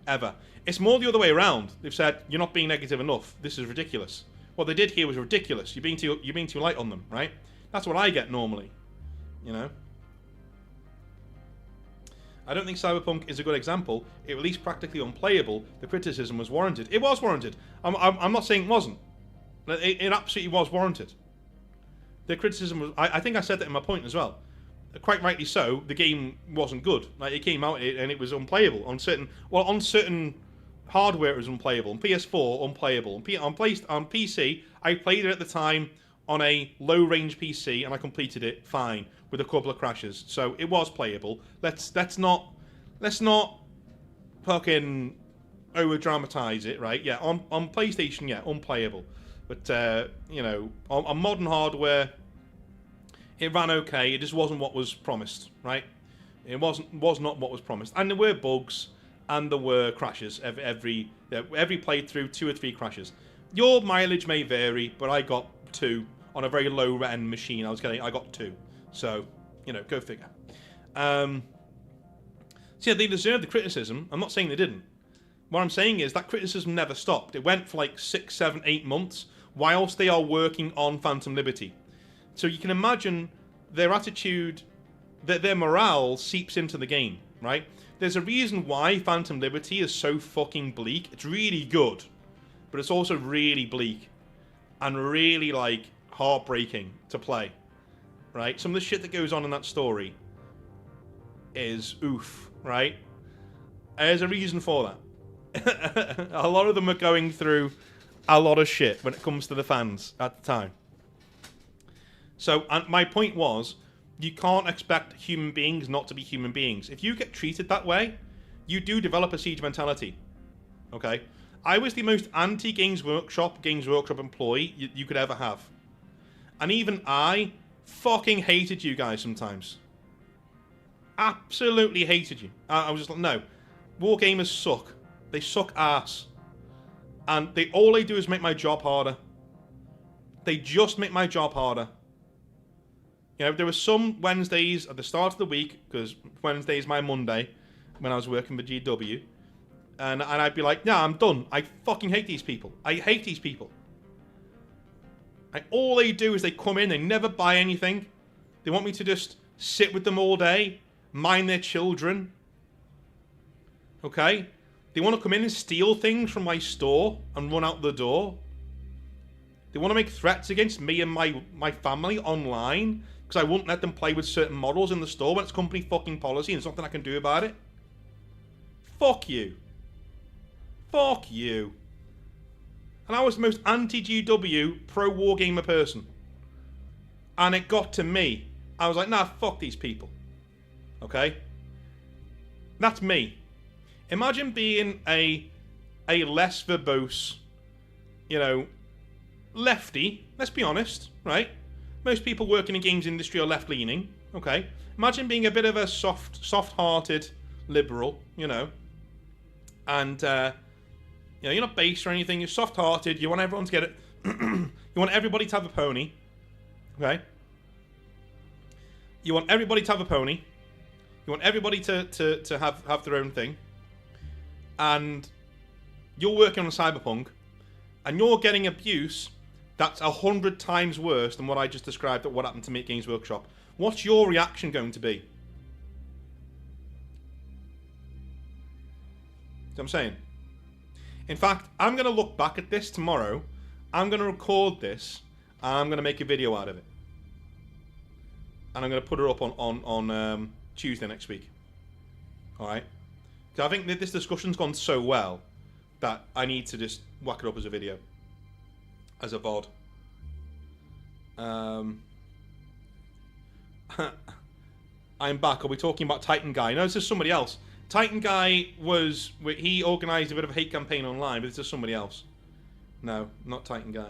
Ever. It's more the other way around. They've said, "You're not being negative enough. This is ridiculous." What they did here was ridiculous. You're being too light on them, right? That's what I get normally. I don't think Cyberpunk is a good example. It released practically unplayable. The criticism was warranted. It was warranted. I'm not saying it wasn't. It absolutely was warranted. The criticism was... I think I said that in my point as well. Quite rightly so. The game wasn't good. It came out and it was unplayable on certain hardware. It was unplayable. On PS4, unplayable. On PC, I played it at the time on a low-range PC, and I completed it fine with a couple of crashes. So it was playable. Let's not fucking over-dramatize it, right? Yeah, on PlayStation, yeah, unplayable. But on modern hardware, it ran okay. It just wasn't what was promised, right? It was not what was promised. And there were bugs, and there were crashes. Every playthrough, 2 or 3 crashes. Your mileage may vary, but I got 2 on a very low-end machine. I got 2. So, go figure. So yeah, they deserve the criticism. I'm not saying they didn't. What I'm saying is that criticism never stopped. It went for like 6, 7, 8 months whilst they are working on Phantom Liberty. So you can imagine their attitude, their morale seeps into the game, right? There's a reason why Phantom Liberty is so fucking bleak. It's really good, but it's also really bleak and really, like, heartbreaking to play, right? Some of the shit that goes on in that story is oof, right? There's a reason for that. A lot of them are going through a lot of shit when it comes to the fans at the time. So, and my point was, you can't expect human beings not to be human beings. If you get treated that way, you do develop a siege mentality. Okay? I was the most anti-Games Workshop employee you could ever have. And even I fucking hated you guys sometimes. Absolutely hated you. I was just like, no. Wargamers suck. They suck ass. And all they do is make my job harder. They just make my job harder. There were some Wednesdays at the start of the week, because Wednesday is my Monday, when I was working for GW, and I'd be like, yeah, I'm done. I fucking hate these people. I hate these people. All they do is they come in, they never buy anything. They want me to just sit with them all day, mind their children. Okay? They want to come in and steal things from my store and run out the door. They want to make threats against me and my family online, because I won't let them play with certain models in the store when it's company fucking policy and there's nothing I can do about it. Fuck you. Fuck you. And I was the most anti-GW, pro-wargamer person. And it got to me. I was like, nah, fuck these people. Okay? That's me. Imagine being a less verbose, lefty, let's be honest, right? Most people working in games industry are left-leaning, okay? Imagine being a bit of a soft-hearted liberal, and, you're not based or anything, you're soft-hearted, you want everyone to get it, you want everybody to have a pony, okay? You want everybody to have a pony, you want everybody to have their own thing, and you're working on Cyberpunk, and you're getting abuse that's 100 times worse than what I just described at what happened to me at Games Workshop. What's your reaction going to be? See what I'm saying? In fact, I'm going to look back at this tomorrow. I'm going to record this, and I'm going to make a video out of it. And I'm going to put it up on Tuesday next week. Alright? Because I think that this discussion's gone so well that I need to just whack it up as a video. As a VOD. I'm back. Are we talking about Titan Guy? No, this is somebody else. Titan Guy he organised a bit of a hate campaign online, but this is somebody else. No, not Titan Guy.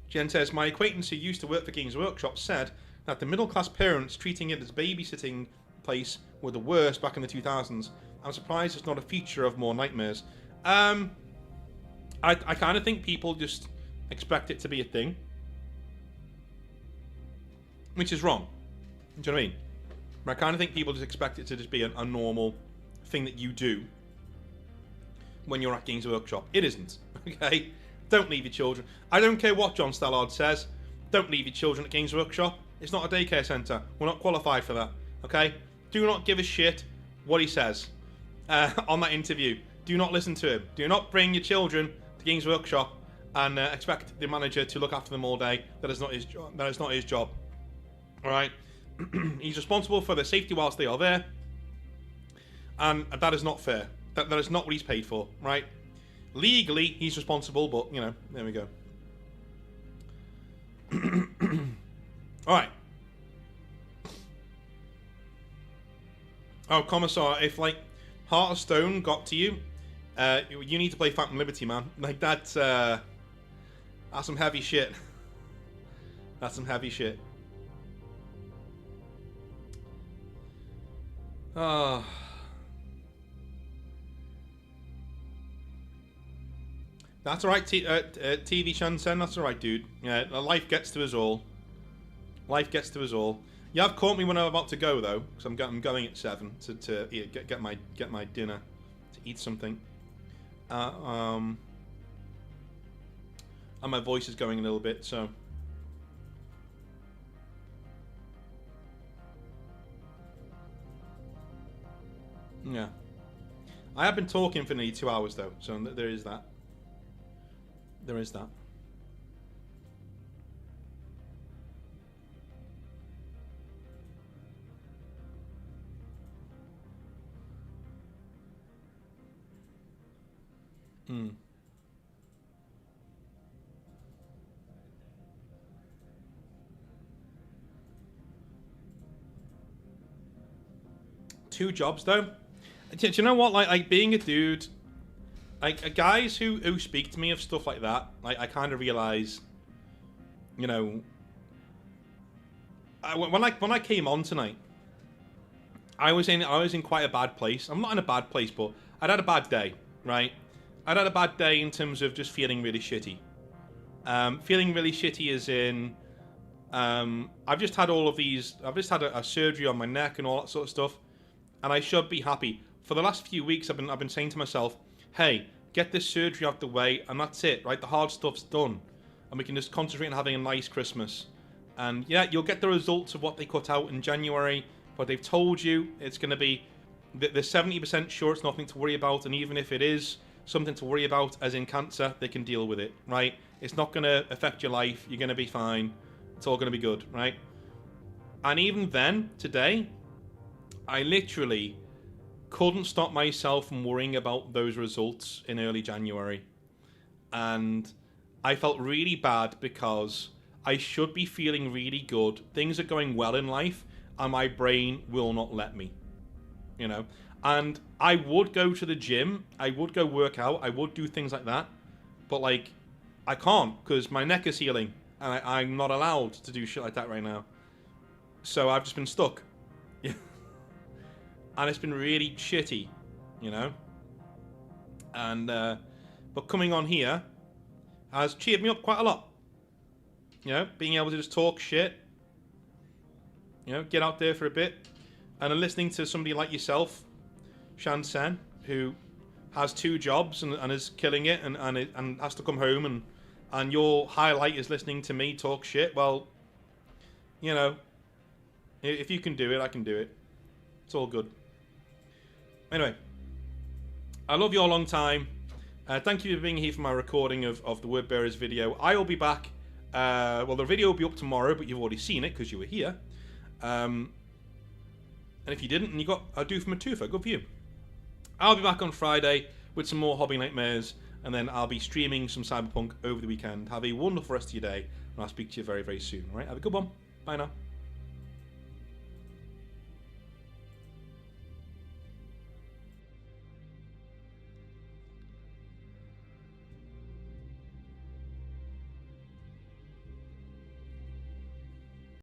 Jen says, my acquaintance who used to work for Games Workshop said that the middle-class parents treating it as babysitting place were the worst back in the 2000s. I'm surprised it's not a feature of more nightmares. I kind of think people just expect it to be a thing. Which is wrong. Do you know what I mean? But I kind of think people just expect it to just be a normal thing that you do when you're at Games Workshop. It isn't. Okay? Don't leave your children. I don't care what John Stallard says. Don't leave your children at Games Workshop. It's not a daycare centre. We're not qualified for that. Okay? Do not give a shit what he says on that interview. Do not listen to him. Do not bring your children to Games Workshop and expect the manager to look after them all day. That is not his job. That is not his job. All right? He's responsible for their safety whilst they are there. And that is not fair. That is not what he's paid for, right? Legally, he's responsible, but, there we go. All right. Oh, Commissar, if, Heart of Stone got to you, you need to play Phantom Liberty, man. That's some heavy shit. That's some heavy shit. Ah. That's alright, TV Shansen. That's alright, dude. Yeah, life gets to us all. Life gets to us all. You have caught me when I'm about to go though, because I'm going at 7 to get my dinner, to eat something. And my voice is going a little bit, so. Yeah. I have been talking for nearly 2 hours though, so there is that. There is that. Hmm. Two jobs though. Do you know what? Like being a dude, like guys who speak to me of stuff like that, like I kind of realize, you know, when I came on tonight, I was in quite a bad place. I'm not in a bad place, but I'd had a bad day, right? I'd had a bad day in terms of just feeling really shitty. Feeling really shitty as in, I've just had all of these. I've just had a surgery on my neck and all that sort of stuff, and I should be happy. For the last few weeks, I've been saying to myself, hey, get this surgery out the way, and that's it, right? The hard stuff's done, and we can just concentrate on having a nice Christmas. And yeah, you'll get the results of what they cut out in January, but they've told you it's going to be, they're 70% sure it's nothing to worry about, and even if it is something to worry about, as in cancer, they can deal with it, right? It's not going to affect your life, you're going to be fine, it's all going to be good, right? And even then, today, I literally couldn't stop myself from worrying about those results in early January. And I felt really bad because I should be feeling really good. Things are going well in life, and my brain will not let me. You know? And I would go to the gym, I would go work out, I would do things like that. But, like, I can't because my neck is healing, and I'm not allowed to do shit like that right now. So I've just been stuck. Yeah. And it's been really shitty, you know? And, but coming on here has cheered me up quite a lot. You know, being able to just talk shit, you know, get out there for a bit. And listening to somebody like yourself, Shansen, who has 2 jobs and is killing it and has to come home and your highlight is listening to me talk shit. Well, you know, if you can do it, I can do it. It's all good. Anyway, I love you all long time. Thank you for being here for my recording of the Word Bearers video. I will be back. Well, the video will be up tomorrow, but you've already seen it because you were here. And if you didn't and you got a do from a twofer, good for you. I'll be back on Friday with some more Hobby Nightmares, and then I'll be streaming some Cyberpunk over the weekend. Have a wonderful rest of your day, and I'll speak to you very, very soon. All right, have a good one. Bye now.